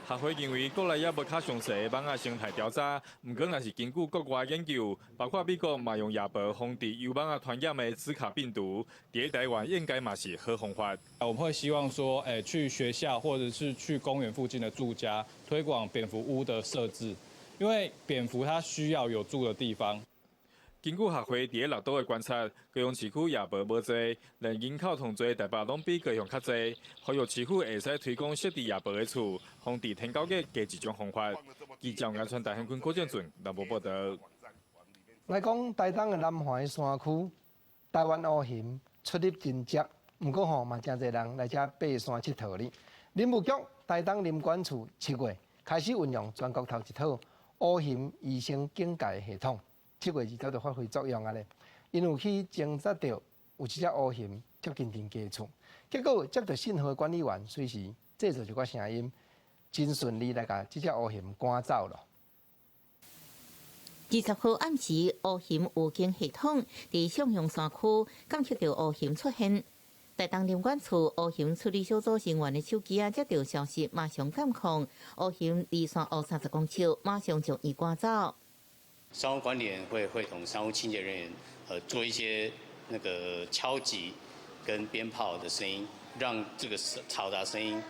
协会认为国内也无较详细的网仔生态调查，不过若是根据国外研究，包括美国嘛用夜婆防治由网仔传染的兹卡病毒，伫台湾应该嘛是好方法。我们会希望说，去学校或者是去公园附近的住家推广蝙蝠屋的设置，因为蝙蝠它需要有住的地方。根据学会伫6岛的观察，高雄市区也无济，连人口同侪台北拢比高雄较济。呼吁市区会使推广设置夜泊的厝，防治天高价加一种方法。记者安川大汉区郭建俊南部报道。来讲台东的南环山区，台湾乌熊出入真少，不过嘛真侪人来这爬山佚佗哩。林务局台东林管处7月开始运用全国头一套乌熊医生警戒系统。7月2日就发挥作用啊咧，因有去侦察到有一只乌熊接近人家厝，结果接到信号管理员随时制造一寡声音，真顺利来甲这只乌熊赶走了。20号暗时，乌熊预警系统伫向阳山区监测到乌熊出现。台东林管处乌熊处理小组成员的手机接到消息，马上监控乌熊离山后30公尺，马上将伊赶走。山务管理员会同山务清洁人员，做一些那个敲击跟鞭炮的声音，让这个嘈杂声音，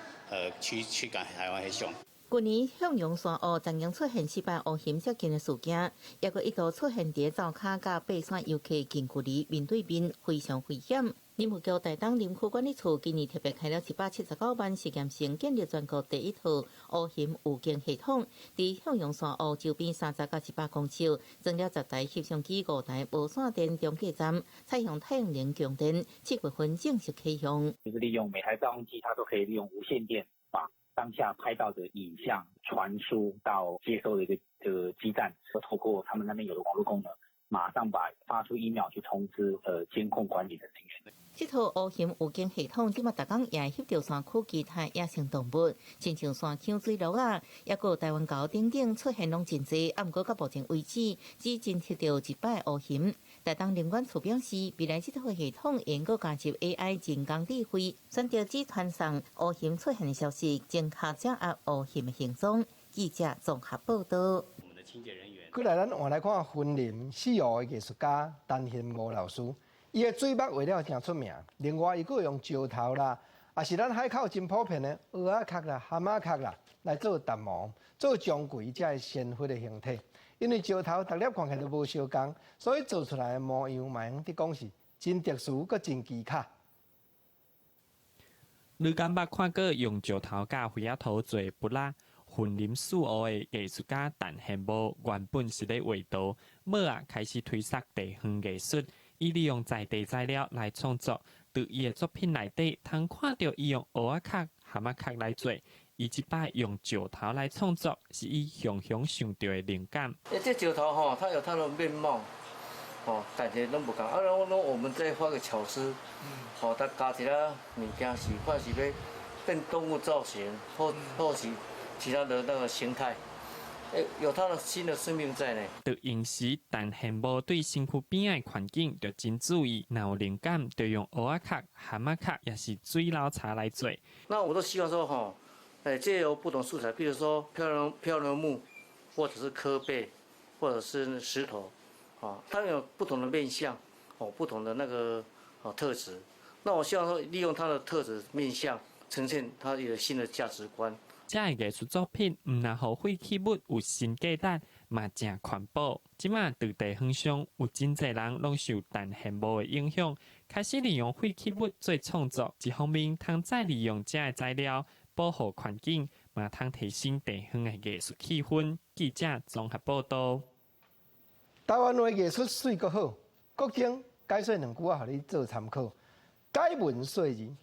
驱赶海湾黑熊。去年向阳山后曾经出现失败乌熊接近的事件，也佫一度出现伫灶骹甲爬山游客近距离面对面，非常危险。林务局台东林区管理处今年特别开了179万实验性建立全国第一套乌熊预警系统，伫向阳山后周边30到18公尺，装了10台摄像机、5台无线电中继站，采用太阳能供电，7月份正式启用。就是利用每台照相机，它都可以利用无线电把当下拍到的影像传输到接收的一个基站，透过他们那边有的网络功能，马上发出email去通知监控管理的人员。这套乌熊预警系统，即马逐工也会翕到山区其他野生动物，亲像山羌、水鹿啊，也有台湾狗等等出现拢真济，啊，毋过到目前为止，只侦测到1摆乌熊。台东林管处表示，未来这套系统应该加入 AI 人工智慧，选择只传送乌熊出现的消息，正确掌握乌熊的行踪。记者综合报道。我们的清洁人员。过来，咱换来看森林四湖的艺术家陈宪武老师。伊的水墨画了真出名，另外伊佫用石头啦，也是咱海口真普遍的蚵仔壳啦、蛤蟆壳啦来做淡模，做将柜才会鲜活的形体。因为石头逐粒看起来都无相共，所以做出来的模样嘛，用伫讲是真特殊佮真奇卡。你敢捌看过用石头甲灰仔土做布拉？森林四湖的艺术家陈宪武原本是咧画图，尾啊开始推测地方艺术。伊利用在地材料来创作，伫伊的作品内底，通看到伊用蚵仔壳、蛤蟆壳来做。伊即摆用石头来创作，是伊常常想到的灵感。这石头吼，它有它的面貌，哦，但是拢不共。啊，然后我们再画个巧思，哦，它加一个物件是看是要变动物造型，或是其他的那个形态。有它的新的生命在呢。在用时，陈宪武对身躯边的环境就真注意，若有灵感，就用蚵仔壳、蛤蟆壳，也是水老茶来做。那我都希望说哈，借由不同素材，比如说漂流木，或者是柯贝，或者是石头，啊，它有不同的面相，哦，不同的那个特质。那我希望说，利用它的特质面相，呈现它一个新的价值观。这个艺术作品毋但互废弃物有新价值，嘛正环保。即马在地方上有真侪人拢受陈宪武的影响，开始利用废弃物做创作。一方面，通再利用这个材料保护环境，嘛通提升地方的艺术气氛。记者综合报道。台湾的艺术水阁好，国政解说2句话，互你做参考。解文说字，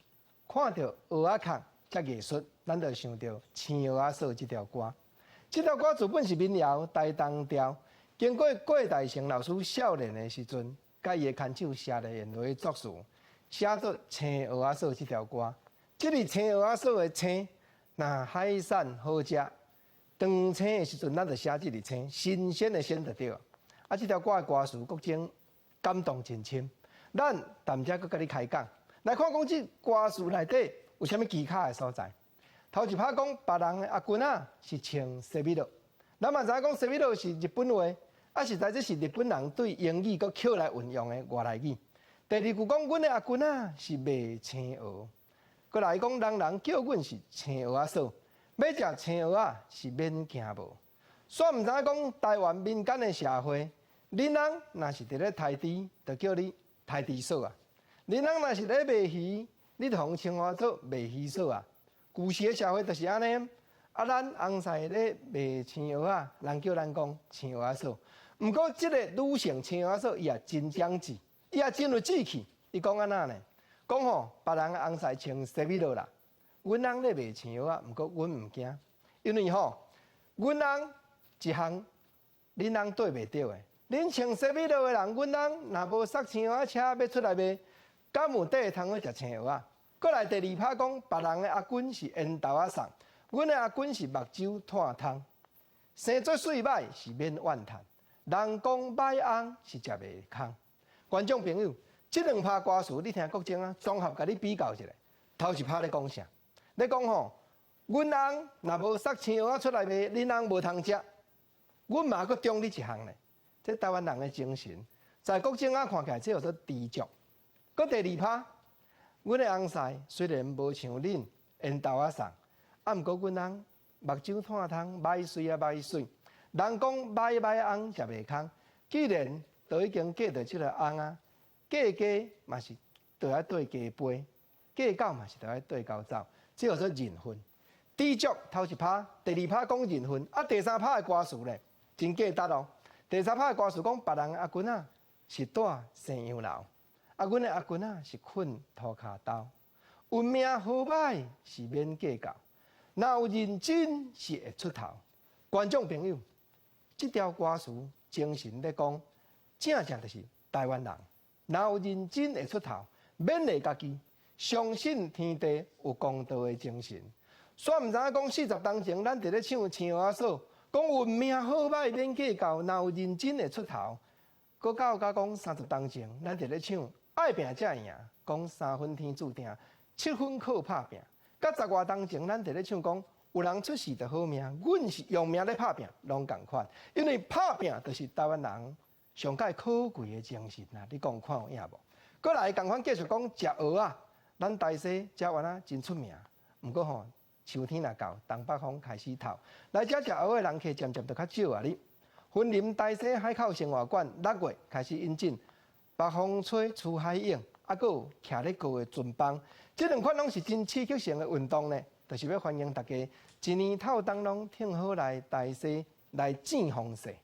看到蚵仔壳才艺术。咱就想到《青蚵仔嫂》这条歌，这条歌自本是民谣台东调，经过郭大成老师少年的时阵，甲伊的牵手写来言落作词，写作《青蚵仔嫂》这条歌。这里青蚵仔嫂的青，那海产好食，长青的时阵，咱就写这里青，新鲜的鲜就对。啊，这条歌的歌词国情感动真深，咱淡仔搁甲你开讲，来看讲这歌词内底有啥物奇卡的所在。头一拍讲别人的阿君啊是穿西米露，咱嘛知影讲西米露是日本话，啊实在这是日本人对英语搁捡来运用的外来语。第二句讲阮的阿君啊是卖青蚵，搁来讲人叫阮是青蚵仔嫂，要食青蚵仔是免惊无。煞毋知影讲台湾民间的社会恁人若是伫咧台猪，就叫你台猪嫂啊；恁人若是咧卖鱼，你就互称我做卖鱼嫂啊。旧时的社会就是安尼。啊，咱红婿咧卖青蚵仔，人叫咱讲青蚵仔嫂。毋过，即个女性青蚵仔嫂伊也真讲志，伊也真有志气。伊讲安那呢？讲吼，别人的红婿穿西米露啦，阮人咧卖青蚵仔，毋过阮毋惊，因为吼，阮人一项恁人对袂着的。恁穿西米露的人，阮人若无塞青蚵仔车要出来卖，敢有底通去食青蚵仔？过来第二趴讲，别人的阿君是烟豆仔送。阮的阿君是目睭炭汤，生做水歹是免怨叹，人讲歹翁是食袂空。观众朋友，即两拍歌词你听国情啊，综合甲你比较一下。头一拍咧讲啥？咧讲吼，阮翁若无塞青蚵仔出来卖，恁翁无通食。阮嘛阁中你一项咧，这台湾人的精神，在国情啊看起来这叫做知足。阁第二拍，阮的红婿虽然无像恁烟豆仔送。啊，毋过阮人目睭炭汤，歹水啊歹水。人讲歹翁食袂空，既然都已經嫁到即個翁啊，嫁家嘛是都要對家杯，嫁狗嘛是都要對狗走，這叫做人婚。知足頭一拍，第二拍講人婚，啊第三拍的歌詞咧真簡單哦。第三拍的歌詞講別人阿君啊是住西洋樓，啊阮的阿君啊是困土骹兜，運命好歹是免計較。若有認真是會出頭，觀眾朋友，這條歌詞精神咧講，正就是台灣人。若有認真會出頭，勉勵家己，相信天地有公道的精神。煞毋知影講40當前，咱佇咧唱青蚵仔嫂，講運命好歹免計較，若有認真會出頭。閣到甲講30當前，咱佇咧唱愛拼才會贏，講3分天注定，7分靠拍拼。甲10外當前，咱佇咧唱講，有人出世就好命，阮是用命咧拍拼，攏共款。因為拍拼就是台灣人上界可貴的精神啊！你講看有影無？過來共款繼續講食蚵仔，咱台西食完啊真出名。毋過吼，秋天若到，東北風開始透，來這食蚵仔的人客漸漸就較少啊！你雲林台西海口生活館6月開始引進北風吹出海影，啊，閣有徛咧高的船幫。這兩款攏是真刺激性的運動呢，就是要歡迎大家一年透冬攏挺好來台西來見風勢。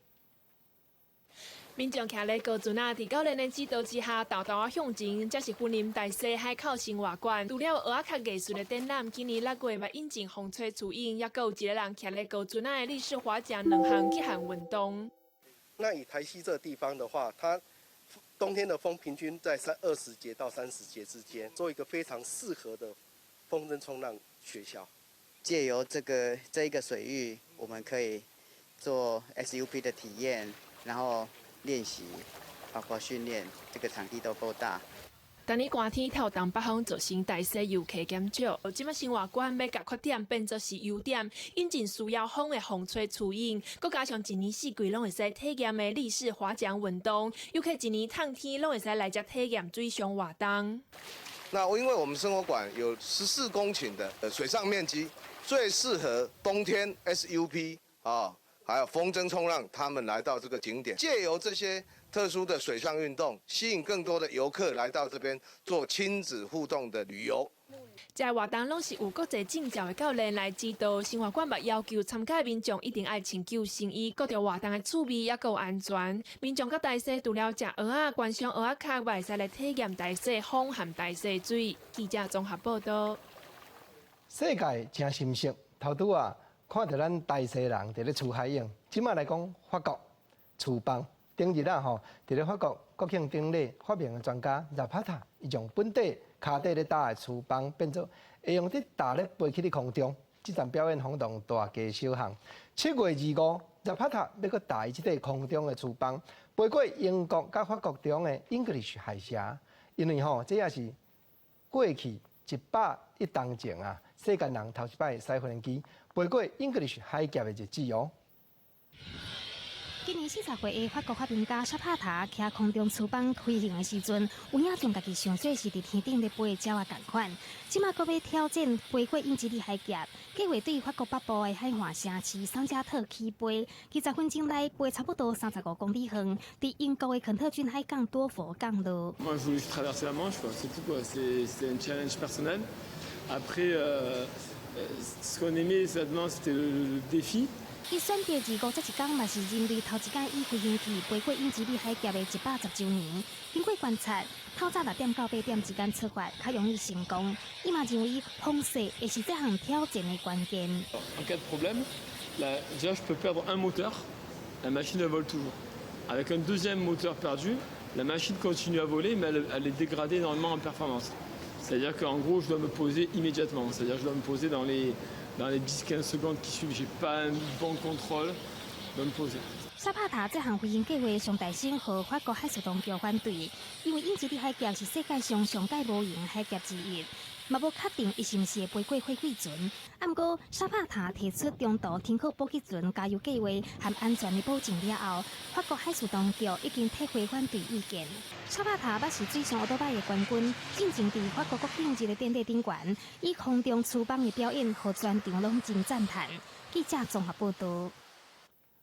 民眾徛咧高船啊，佇教練的指導之下，豆豆啊向前，這是雲林台西海口生活館。除了蚵仔殼藝術的展覽，今年6月嘛引進風吹樹影，也有一個人徛咧高船啊的立式划槳兩項結合運動。那以台西這個地方的話，它冬天的風平均在20節到30節之間，做一個非常適合的風箏衝浪學校。借由這一個水域，我們可以做 SUP 的體驗，然後練習，包括訓練，這個場地都夠大。今年寒天透東北風造成台西遊客減少，今麥生活館要甲缺點變作是優點，引進需要風的風吹樹影，佮加上一年四季攏會使體驗的立式划槳運動，遊客一年燙天攏會使來遮體驗水上活動。那因為我們生活館有14公頃的水上面積，最適合冬天 SUP 啊，還有風箏衝浪，他們來到這個景點，借由這些特殊的水上運動，吸引更多的遊客來到這邊做親子互動的旅遊。這活動攏是有國際證照的教練來指導，生活館嘛要求參加的民眾一定愛穿救生衣，各條活動的趣味也夠安全。民眾到台西除了食蚵仔，觀賞蚵仔殼，會使來體驗台西風和台西水。記者綜合報道。世界真深色，頭拄啊看到咱台西人佇咧出海泳，即馬來講法國廚房。頂日啊吼，佇咧法國國慶典禮，發明嘅專家納帕塔，伊用本地骹底咧打嘅廚房變做會用啲大咧飛起喺空中。這場表演轟動大街小巷。7月25，納帕塔要擱打伊即個空中嘅廚房，飛過英國甲法國中嘅 English 海峽，因為吼，這也是過去101當前啊，世界人頭一擺使飛機飛過 English 海峽嘅日子哦。今年40岁的法国发明家沙帕塔骑空中翅膀飞行的时阵，有影将家己想做是伫天顶咧飞鸟啊共款。即马搁要挑战飞过英吉利海峡，计划对法国北部的海岸城市桑加特起飞，20分钟内飞差不多35公里远，伫英国的肯特郡海港多佛降落。Moi, je voulais juste traverser la Manche, quoi. C'est tout, quoi. C'est un challenge personnel. Après, ce qu'on aimait là-dedans, c'était le défi. 伊选择251天，嘛是人类头一间以飞行器飞过英吉利海峡的110周年。经过观察，透早6点到8点之间出发，较容易成功。伊嘛认为风势会是这项挑战的关键。En cas de problème, déjà, je peux perdre un moteur, la machine elle vole toujours. Avec un deuxième moteur perdu, la machine continue à voler, mais elle est dégradée énormément en performance. C'est-à-dire qu'en gros, je dois me poser immédiatement. C'est-à-dire que je dois me poser dans les 10-15 secondes qui suivent. J'ai pas un bon contrôle, je dois me poser. 沙帕塔这项飞行计划上大省和法国海事当局反对，因为英吉利海峡是世界上上界无形海峡之一，嘛无确定伊是毋是会飞过火炬船。啊，不过沙帕塔提出中途停靠补给船加油计划和安全的保证了后，法国海事当局已经撤回反对意见。沙帕塔捌是水上奥多摆的冠军，进前伫法国国庆日的典礼顶悬，以空中翅膀的表演，和全场拢真赞叹。记者综合报道。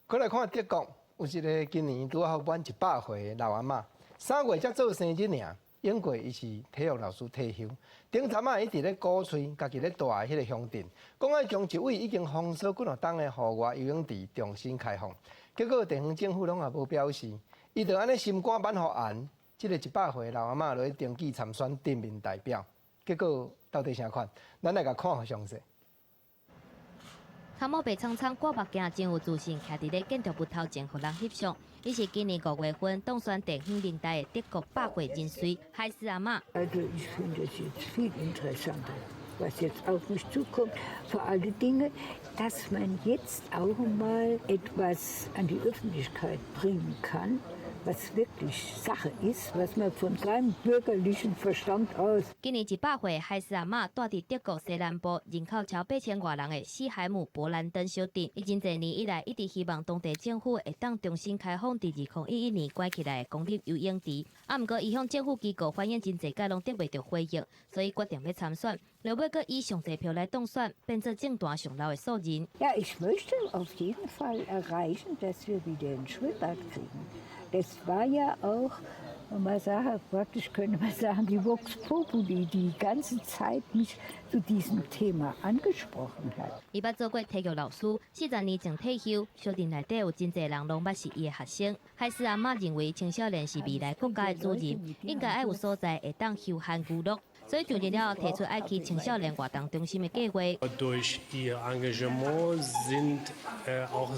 过来看德国，有一个今年拄好满100岁的老阿嬷，3月才做生日尔。英国伊是体育老师退休，顶阵啊，伊伫咧鼓吹家己咧大迄个乡镇，讲要将一位已经封锁几落冬的户外游泳池重新开放。结果地方政府拢也无表示，伊就安尼心肝蛮互严。即个100岁的老阿嬷落去登记参选镇民代表，结果到底啥款？咱来甲看下详细。头毛白苍苍，挂目镜，真有自信，徛伫咧建筑物头前，互人翕相。伊是今年5月份当选地方领导的德国百岁人瑞海斯阿嬷。Also ich finde es jetzt viel interessanter, was jetzt auf mich zukommt. Vor allen Dingen, dass man jetzt auch mal etwas an die Öffentlichkeit bringen kann, was wirklich Sache ist, was man von seinem bürgerlichen Verstand aus. 今年100岁海斯阿嬷住伫德国西南部，人口超8000外人的西海姆勃兰登小镇。伊真侪年以来一直希望当地政府会当重新开放伫2011年关起来的公立游泳池。啊，毋过伊向政府机构反映真侪届拢得袂到回应，所以决定要参选。落尾阁以上侪票来当选，变做政坛上老的素人。Ja, ich möchte auf jeden Fall erreichen, dass wir wieder ein Schwimmbad kriegen. Das war ja auch, praktisch könnte man sagen, die Vox Populi, die ganze Zeit mich zu diesem Thema angesprochen hat. 伊捌做过体育老师，40年前退休，小镇内底有真侪人拢捌是伊的学生。海斯阿嬷认为青少年是未来国家的主人，应该爱有所在会当休闲娱乐。所以就日了提出爱去青少年活动中心的计划。Durch ihr Engagement sind auch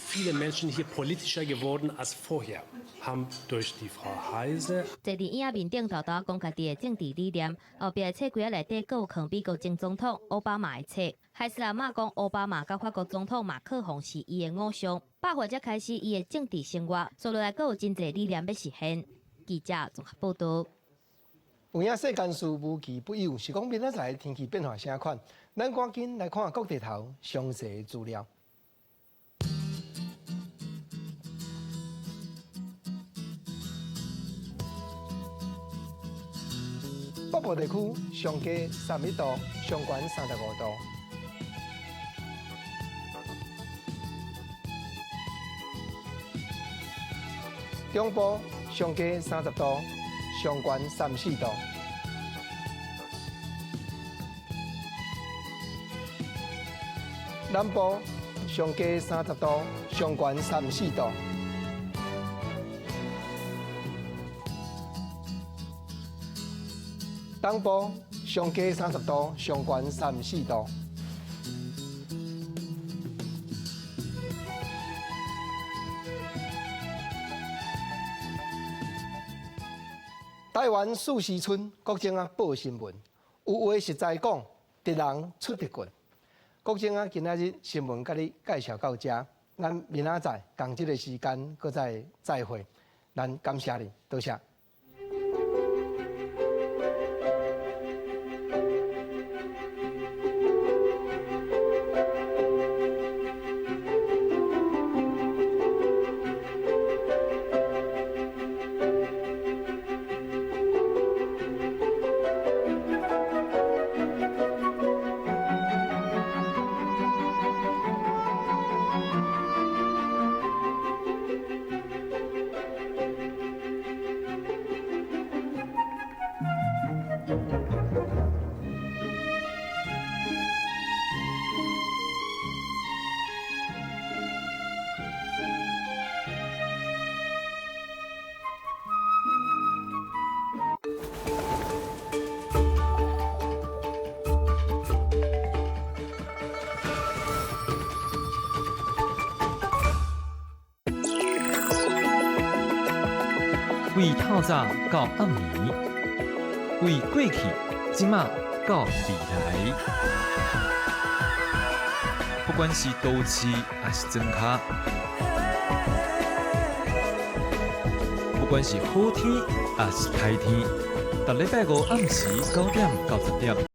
viele Menschen hier politischer geworden als vorher. Haben durch die Frau Heise 坐伫影面顶豆豆讲家己的政治理念，后壁的册柜内底阁有藏美国前总统奥巴马的册。海斯阿嬷讲，奥巴马甲法国总统马克宏是伊的偶像。8月才开始伊的政治生活，所落来阁有真侪理念要实现。记者综合报道。有影世间事无奇不有，是讲明仔载天气变化啥款？咱赶紧来看各地头详细资料。北部地区上低31度，上悬35度。中部上低30度，上悬34度。南部上低30度，上悬34度。东部上低30度，上悬34度。台湾四时村国政啊报新闻，有话实在讲，敌人出敌棍。国政啊今仔日新闻甲你介绍到这，咱明仔载同一个时间搁再会，咱感谢你，多谢。为透早到暗暝，为过去即马到未来。不管是都市还是庄脚，不管是好天还是歹天，逐礼拜五暗时9点到10点。